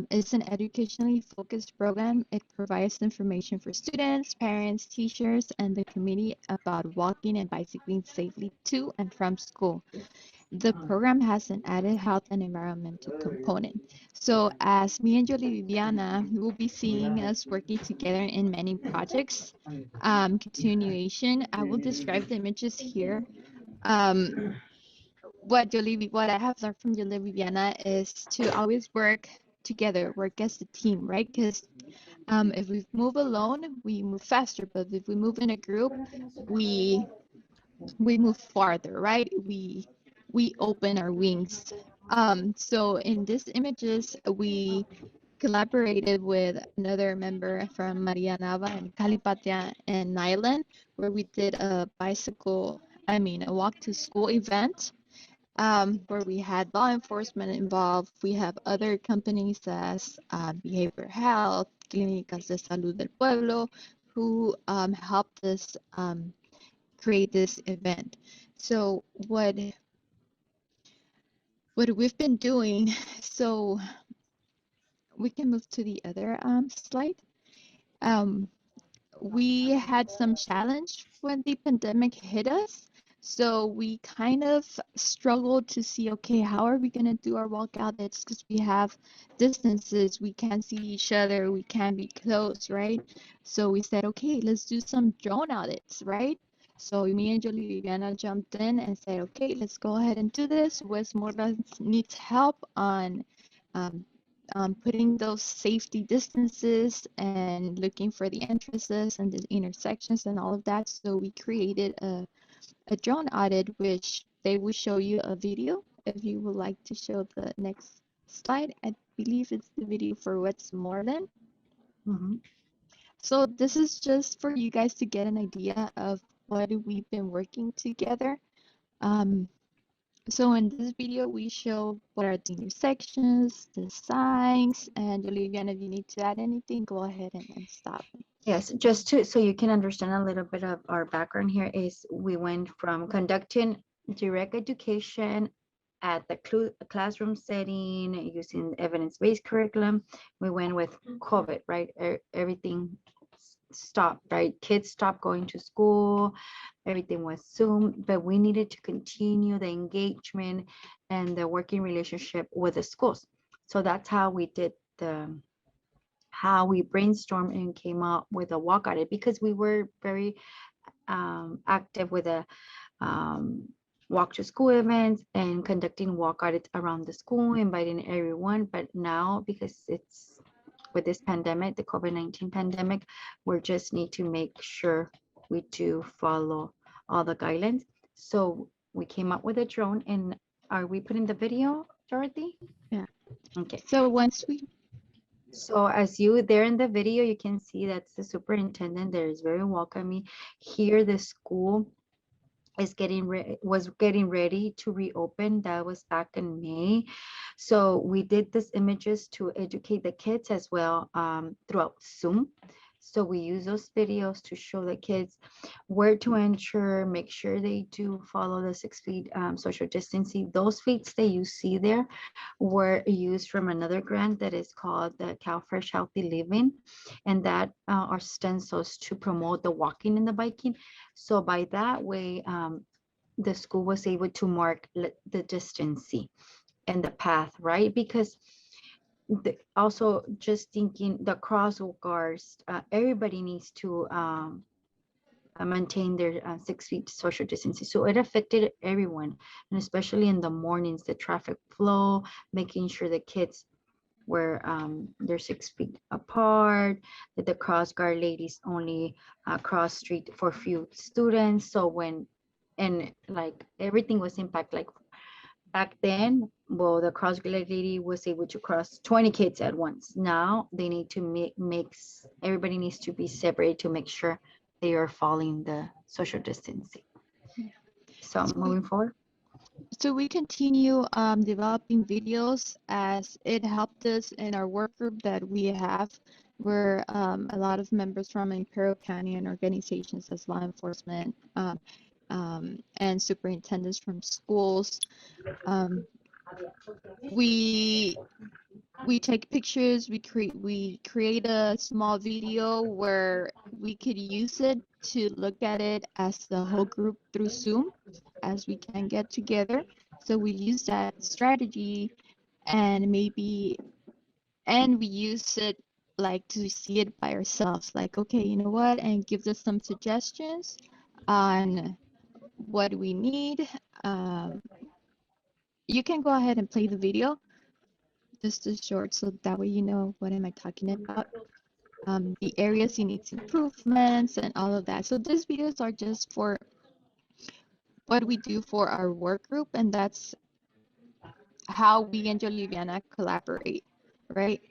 It's an educationally focused program. It provides information for students, parents, teachers, and the community about walking and bicycling safely to and from school. The program has an added health and environmental component. So as me and Yoliviviana will be seeing us working together in many projects, continuation, I will describe the images here. What I have learned from Yoliviviana is to always work together, work as a team, right? Because if we move alone, we move faster, but if we move in a group, we move farther, right? We open our wings. So in these images, we collaborated with another member from Maria Nava and Calipatia and Nyland, where we did a a walk to school event, where we had law enforcement involved. We have other companies as Behavior Health, Clínicas de Salud del Pueblo, who helped us create this event. So what we've been doing, so we can move to the other slide. We had some challenge when the pandemic hit us. So we kind of struggled to see, okay, how are we going to do our walkout? It's because we have distances, we can't see each other, we can't be close, right? So we said, okay, let's do some drone audits, right? So me and Yoliviviana jumped in and said, okay, let's go ahead and do this. Westmoreland needs help on putting those safety distances and looking for the entrances and the intersections and all of that. So we created a drone audit, which they will show you a video. If you would like to show the next slide, I believe it's the video for Westmoreland. So this is just for you guys to get an idea of what we've been working together. So in this video, we show what are the intersections, the signs, and Yoliviana, if you need to add anything, go ahead and stop. Yes, just to so you can understand a little bit of our background here is we went from conducting direct education at the classroom setting using evidence-based curriculum. We went with COVID, right? Everything stopped, right? Kids stopped going to school, everything was Zoom, but we needed to continue the engagement and the working relationship with the schools. So that's how we did how we brainstormed and came up with a walk audit, because we were very active with the walk to school events and conducting walk audits around the school, inviting everyone. But now, because it's with this pandemic, the COVID-19 pandemic, we just need to make sure we do follow all the guidelines. So we came up with a drone. And are we putting the video, Dorothy? Yeah. Okay. So as you there in the video, you can see that's the superintendent. There is very welcoming. Here the school is was getting ready to reopen. That was back in May. So we did these images to educate the kids as well throughout Zoom. So we use those videos to show the kids where to enter, make sure they do follow the 6 feet social distancing. Those feet that you see there were used from another grant that is called the CalFresh Healthy Living, and that are stencils to promote the walking and the biking. So by that way, the school was able to mark the distancing and the path, right? Because also just thinking the crosswalk guards, everybody needs to maintain their 6 feet social distancing. So it affected everyone, and especially in the mornings, the traffic flow, making sure the kids were they're 6 feet apart, that the cross guard ladies only cross street for few students. So when, and like everything was impacted, like back then, well, the cross guard lady was able to cross 20 kids at once. Now they need to mix, everybody needs to be separated to make sure they are following the social distancing. So moving forward. So we continue developing videos as it helped us in our work group that we have, where a lot of members from Imperial County and organizations as law enforcement and superintendents from schools. We take pictures, we create a small video where we could use it to look at it as the whole group through Zoom as we can get together. So we use that strategy and we use it like to see it by ourselves, like, okay, you know what, and gives us some suggestions on what we need. You can go ahead and play the video. Just a short, so that way you know what am I talking about. The areas you need improvements and all of that. So these videos are just for what we do for our work group, and that's how we and Yoliviviana collaborate, right?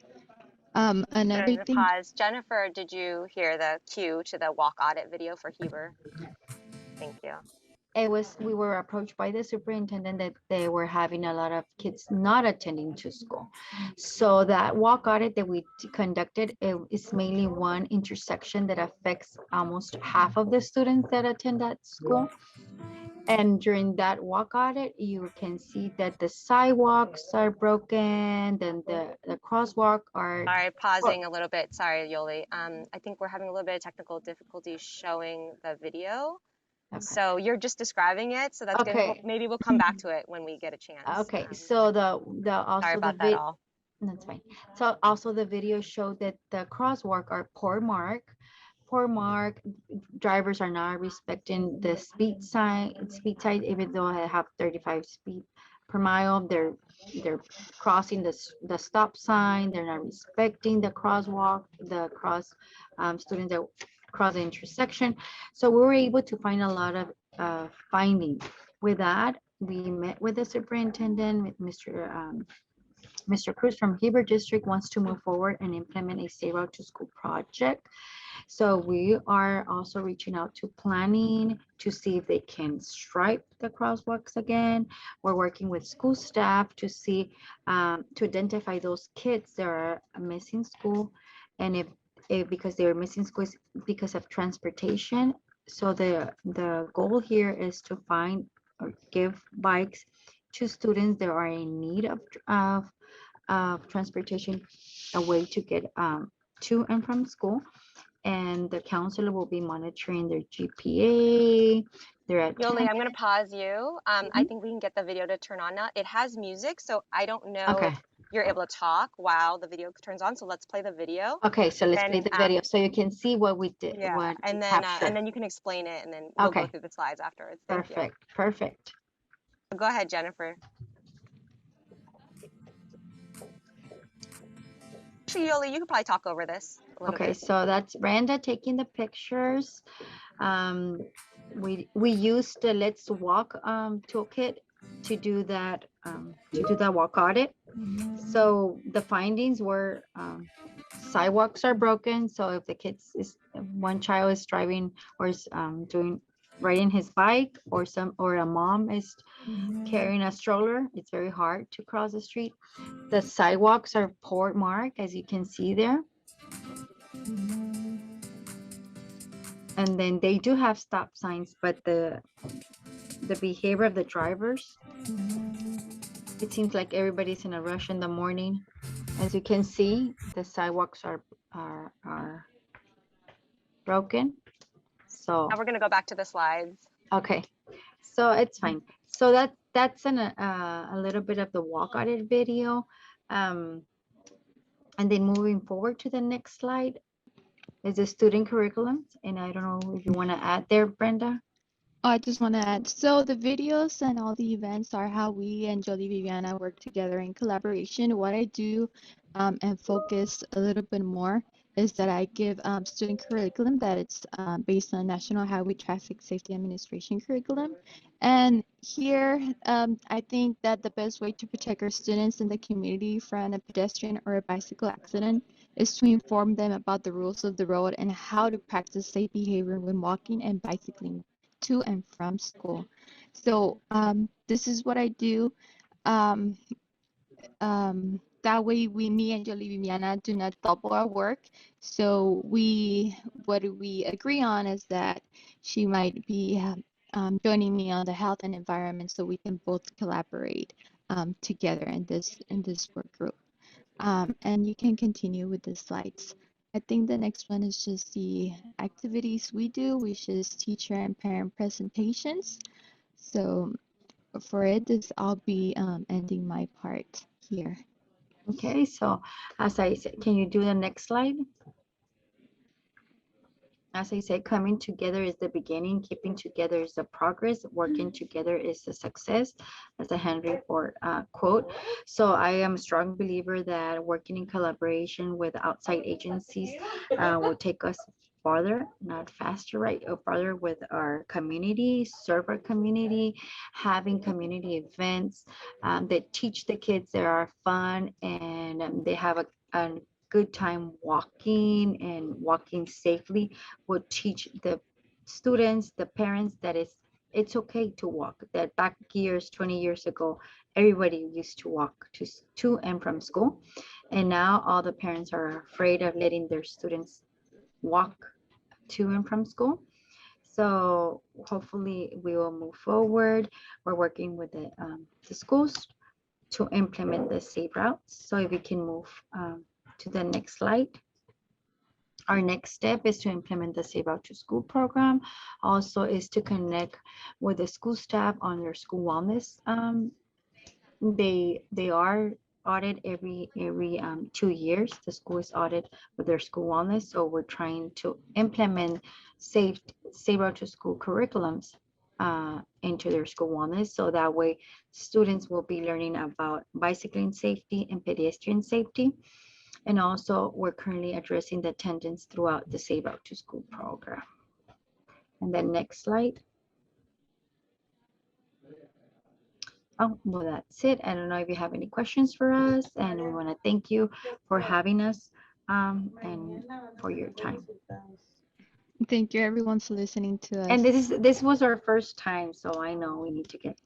Another To thing. pause. Jennifer, did you hear the cue to the walk audit video for Heber? Thank you. We were approached by the superintendent that they were having a lot of kids not attending to school. So that walk audit that we conducted is mainly one intersection that affects almost half of the students that attend that school. And during that walk audit, you can see that the sidewalks are broken, then the crosswalk are. Sorry, pausing a little bit. Sorry, Yoli. I think we're having a little bit of technical difficulty showing the video. Okay. So you're just describing it. So that's Okay. good. Maybe we'll come back to it when we get a chance. Okay. So the also sorry about the that all. That's fine. So also the video showed that the crosswalk are poor mark. Drivers are not respecting the speed sign, even though I have 35 speed per mile. They're crossing the stop sign. They're not respecting the crosswalk, students that cross the intersection. So we were able to find a lot of findings. With that, we met with the superintendent, with Mr. Cruz from Heber District wants to move forward and implement a Safe Route to School project. So we are also reaching out to planning to see if they can stripe the crosswalks again. We're working with school staff to see, to identify those kids that are missing school, and if because they are missing school is because of transportation. So the goal here is to find or give bikes to students that are in need of transportation, a way to get to and from school. And the counselor will be monitoring their GPA. Yoli, I'm going to pause you. I think we can get the video to turn on now. It has music, so I don't know if you're able to talk while the video turns on. So let's play the video. Okay, so let's play the video so you can see what we did. Yeah, and then you can explain it, and then we'll go through the slides afterwards. Thank you. Perfect. Go ahead, Jennifer. Actually, Yoli, you could probably talk over this a little bit. So that's Brenda taking the pictures. We used the Let's Walk toolkit to do that walk audit. So the findings were sidewalks are broken. So if one child is driving or is riding his bike, or a mom is carrying a stroller, it's very hard to cross the street. The sidewalks are poor mark, as you can see there. And then they do have stop signs, but the behavior of the drivers, it seems like everybody's in a rush in the morning. As you can see, the sidewalks are broken. So now we're going to go back to the slides. Okay, so it's fine. So that's a little bit of the walk audit video. And then moving forward to the next slide. is the student curriculum. And I don't know if you want to add there, Brenda. I just want to add, so the videos and all the events are how we and Yoliviviana work together in collaboration. What I do and focus a little bit more is that I give student curriculum that it's based on National Highway Traffic Safety Administration curriculum. And here, I think that the best way to protect our students in the community from a pedestrian or a bicycle accident is to inform them about the rules of the road and how to practice safe behavior when walking and bicycling to and from school. So this is what I do. Um, that way, me and Yoliviviana do not double our work. So what we agree on is that she might be joining me on the health and environment, so we can both collaborate together in this work group. And you can continue with the slides. I think the next one is just the activities we do, which is teacher and parent presentations. So for it, I'll be ending my part here. Okay, so as I said, can you do the next slide? As I said, coming together is the beginning, keeping together is the progress, working together is the success. That's a Henry Ford quote. So I am a strong believer that working in collaboration with outside agencies will take us farther, not faster, right? Or farther with our community, serve our community, having community events that teach the kids that are fun and they have a good time walking and walking safely will teach the students, the parents that it's okay to walk. That back years, 20 years ago, everybody used to walk to and from school. And now all the parents are afraid of letting their students walk to and from school. So hopefully we will move forward. We're working with the schools to implement the safe routes. So if we can move to the next slide. Our next step is to implement the Safe Route to School program. Also is to connect with the school staff on their school wellness. They are audited every 2 years. The school is audited with their school wellness. So we're trying to implement Safe Route to School curriculums into their school wellness. So that way students will be learning about bicycling safety and pedestrian safety. And also, we're currently addressing the attendance throughout the Safe Route to School program. And then next slide. Oh, well, that's it. I don't know if you have any questions for us. And we want to thank you for having us and for your time. Thank you, everyone, for listening to us. And this was our first time, so I know we need to get.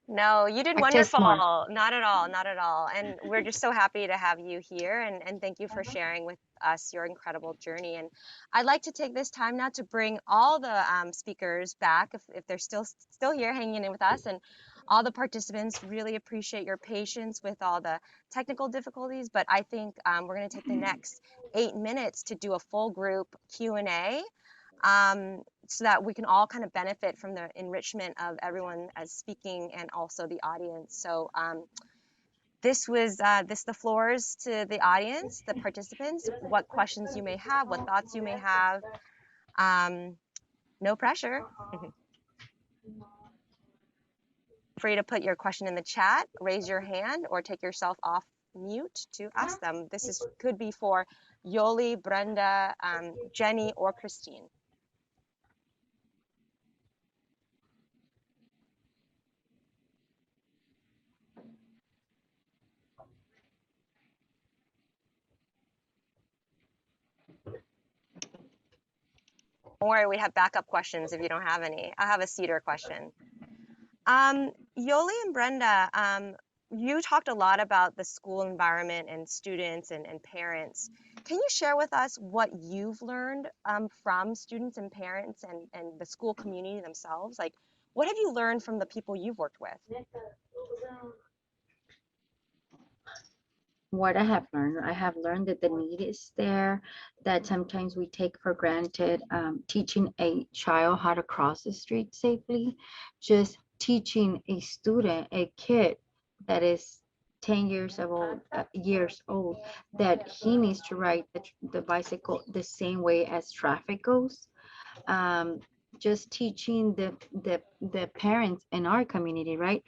No, you did Practice wonderful. more. Not at all, not at all. And we're just so happy to have you here and thank you for sharing with us your incredible journey. And I'd like to take this time now to bring all the speakers back if they're still here hanging in with us, and all the participants. Really appreciate your patience with all the technical difficulties, but I think we're going to take the next 8 minutes to do a full group Q&A. So that we can all kind of benefit from the enrichment of everyone as speaking and also the audience. So the floors to the audience, the participants, what questions you may have, what thoughts you may have. No pressure. Free to put your question in the chat, raise your hand, or take yourself off mute to ask them. This could be for Yoli, Brenda, Jenny, or Christine. Don't worry, we have backup questions if you don't have any. I have a Cedar question. Yoli and Brenda, you talked a lot about the school environment and students and parents. Can you share with us what you've learned from students and parents and the school community themselves? Like, what have you learned from the people you've worked with? What I have learned that the need is there, that sometimes we take for granted teaching a child how to cross the street safely, just teaching a student, a kid that is 10 years old, that he needs to ride the bicycle the same way as traffic goes. um, just teaching the parents in our community, right,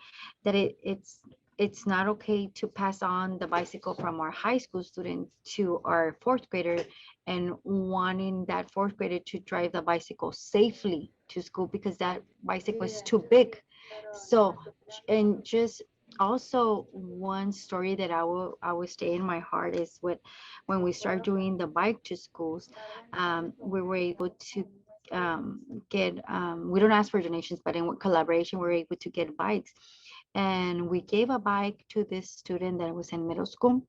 that it's not okay to pass on the bicycle from our high school student to our fourth grader, and wanting that fourth grader to drive the bicycle safely to school because that bicycle is too big. So, and just also one story that I will stay in my heart is when we start doing the bike to schools. We were able to get, we don't ask for donations, but in collaboration we were able to get bikes, and we gave a bike to this student that was in middle school.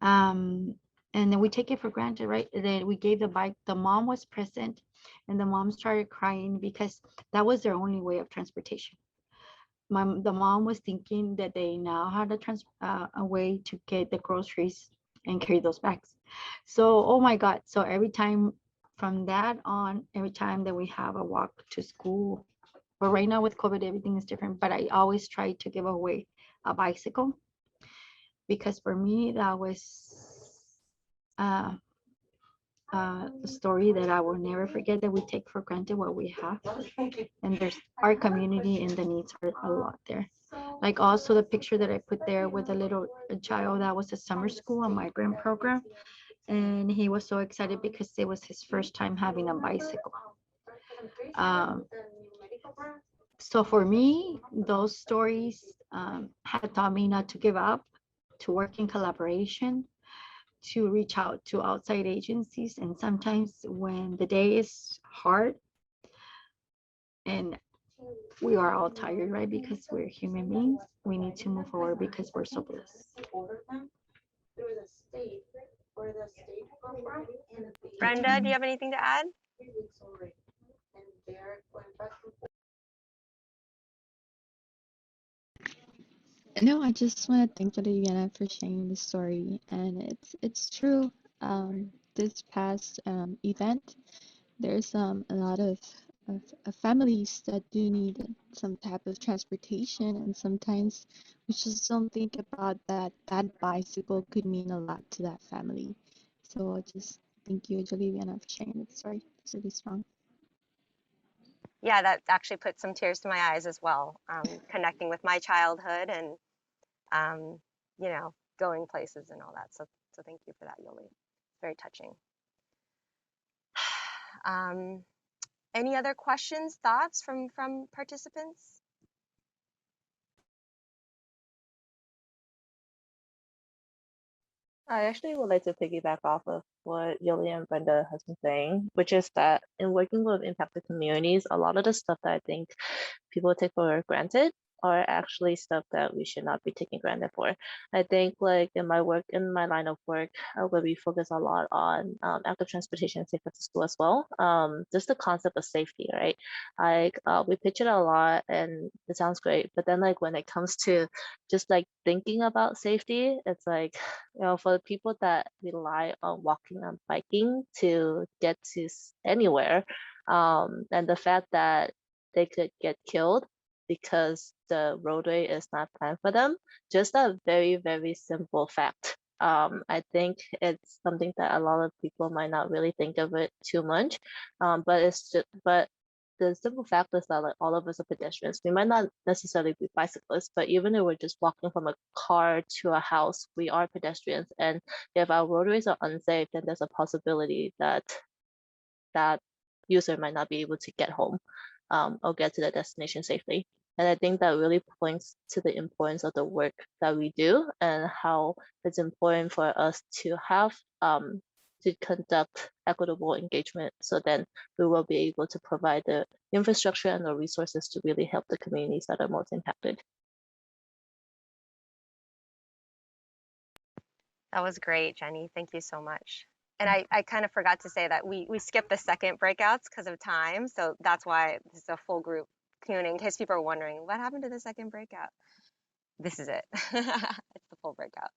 um, and then we take it for granted, right, that we gave the bike. The mom was present, and the mom started crying because that was their only way of transportation. The mom was thinking that they now had a way to get the groceries and carry those bags. So, oh my God. So every time from that on, every time that we have a walk to school, but right now with COVID, everything is different, but I always try to give away a bicycle, because for me, that was uh, a story that I will never forget, that we take for granted what we have. And there's our community, and the needs are a lot there. Like also the picture that I put there with a child that was a summer school, a migrant program. And he was so excited because it was his first time having a bicycle. Um, so for me, those stories had taught me not to give up, to work in collaboration, to reach out to outside agencies. And sometimes when the day is hard and we are all tired, right? Because we're human beings, we need to move forward because we're so blessed. Brenda, do you have anything to add? No, I just want to thank Yoliviana for sharing the story, and it's true. This past event, there's a lot of families that do need some type of transportation, and sometimes we just don't think about that bicycle could mean a lot to that family. So I just thank you, Yoliviana, for sharing the story. It's really strong. Yeah, that actually put some tears to my eyes as well. Connecting with my childhood and you know, going places and all that. So thank you for that, Yoli. Very touching. Any other questions, thoughts from participants? I actually would like to piggyback off of what Yoli and Brenda has been saying, which is that in working with impacted communities, a lot of the stuff that I think people take for granted are actually stuff that we should not be taking granted for. I think like in my line of work, where we focus a lot on active transportation and safe at school as well, just the concept of safety, right? Like we pitch it a lot and it sounds great, but then like when it comes to just like thinking about safety, it's like, you know, for the people that rely on walking and biking to get to anywhere, and the fact that they could get killed because the roadway is not planned for them. Just a very, very simple fact. I think it's something that a lot of people might not really think of it too much, but the simple fact is that like all of us are pedestrians. We might not necessarily be bicyclists, but even if we're just walking from a car to a house, we are pedestrians. And if our roadways are unsafe, then there's a possibility that that user might not be able to get home or get to their destination safely. And I think that really points to the importance of the work that we do and how it's important for us to have to conduct equitable engagement, so then we will be able to provide the infrastructure and the resources to really help the communities that are most impacted. That was great, Jenny. Thank you so much. And I kind of forgot to say that we skipped the second breakouts because of time. So that's why this is a full group tuning in case people are wondering what happened to the second breakout. This is it. It's the full breakout.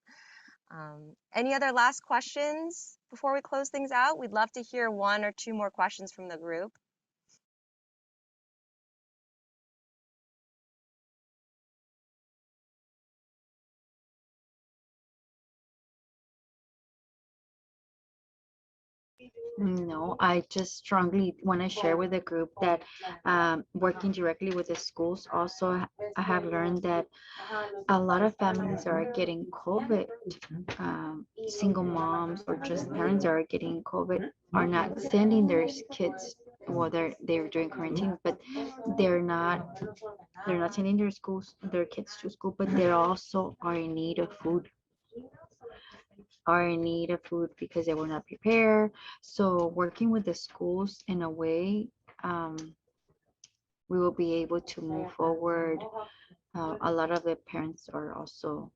Any other last questions before we close things out? We'd love to hear one or two more questions from the group. No, I just strongly want to share with the group that working directly with the schools also, I have learned that a lot of families are getting COVID. Single moms or just parents that are getting COVID are not sending their kids. Well, they're doing quarantine, but they're not they're not sending their kids to school, but they also are in need of food, because they were not prepared. So working with the schools in a way, we will be able to move forward. A lot of the parents are also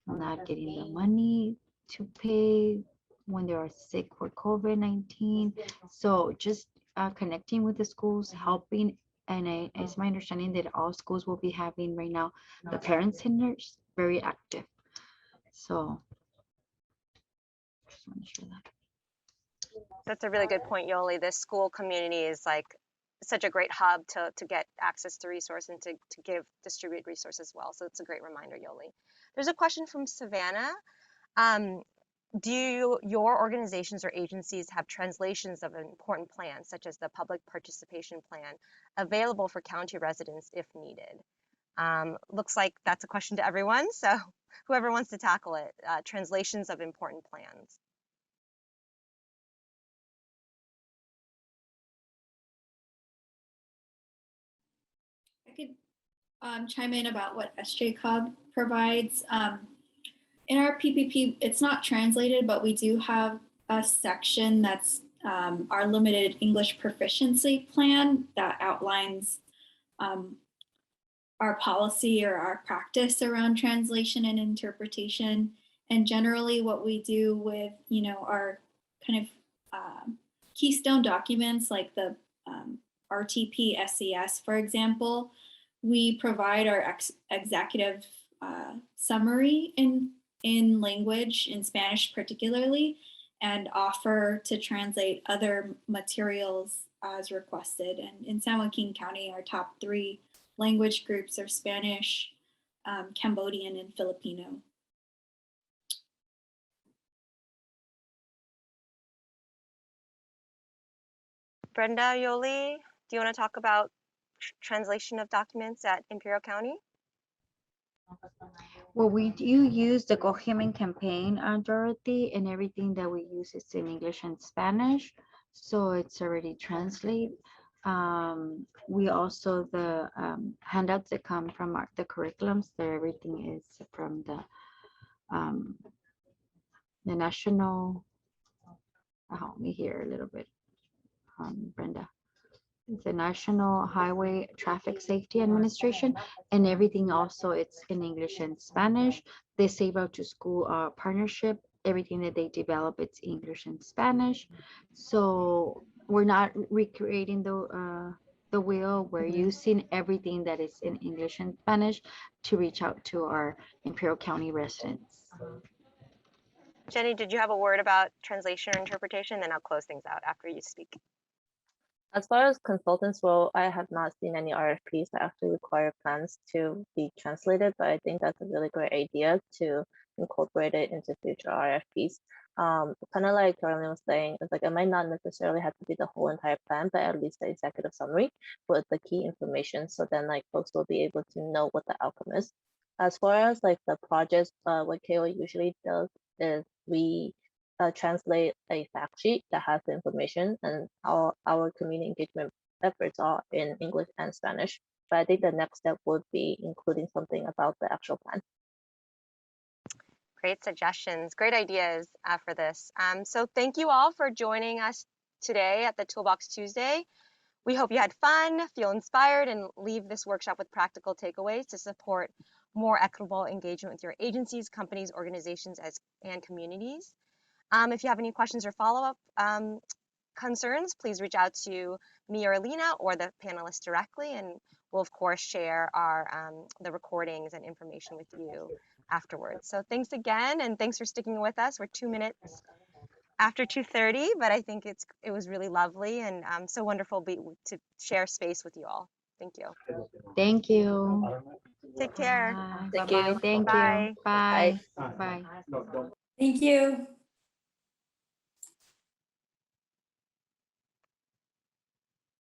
not getting the money to pay when they are sick for COVID-19. So just connecting with the schools, helping, and it's my understanding that all schools will be having right now the parent centers very active. So just want to share that. That's a really good point, Yoli. This school community is like such a great hub to get access to resource and to distribute resources as well. So it's a great reminder, Yoli. There's a question from Savannah. Do your organizations or agencies have translations of important plans, such as the public participation plan, available for county residents if needed? Looks like that's a question to everyone. So whoever wants to tackle it, translations of important plans. I could chime in about what SJCOG provides. In our PPP, it's not translated, but we do have a section that's our limited English proficiency plan that outlines our policy or our practice around translation and interpretation. And generally what we do with, our kind of keystone documents like the RTP SES, for example, we provide our executive summary in language, in Spanish particularly, and offer to translate other materials as requested. And in San Joaquin County, our top 3 language groups are Spanish, Cambodian, and Filipino. Brenda, Yoli, do you want to talk about translation of documents at Imperial County? Well, we do use the Gohimen campaign, Dorothy, and everything that we use is in English and Spanish, so it's already translated. We also, the handouts that come from the curriculums, that everything is from the national, help me here a little bit, Brenda. The National Highway Traffic Safety Administration, and everything also it's in English and Spanish. The Save Out to School partnership, everything that they develop, it's English and Spanish. So we're not recreating the wheel. We're using everything that is in English and Spanish to reach out to our Imperial County residents. Jenny, did you have a word about translation or interpretation? Then I'll close things out after you speak. As far as consultants, well, I have not seen any RFPs that actually require plans to be translated, but I think that's a really great idea to incorporate it into future RFPs. Kind of like Caroline was saying, it's like it might not necessarily have to be the whole entire plan, but at least the executive summary with the key information. So then like folks will be able to know what the outcome is. As far as like the projects, what KO usually does is we translate a fact sheet that has the information, and our community engagement efforts are in English and Spanish. But I think the next step would be including something about the actual plan. Great suggestions, great ideas for this. So thank you all for joining us today at the Toolbox Tuesday. We hope you had fun, feel inspired, and leave this workshop with practical takeaways to support more equitable engagement with your agencies, companies, organizations, and communities. If you have any questions or follow-up concerns, please reach out to me or Alina or the panelists directly, and we'll of course share our the recordings and information with you afterwards. So thanks again, and thanks for sticking with us. We're 2 minutes after 2:30, but I think it was really lovely and so wonderful to share space with you all. Thank you. Thank you. Take care. Thank you. Thank Bye. you. Bye. Bye. Thank you.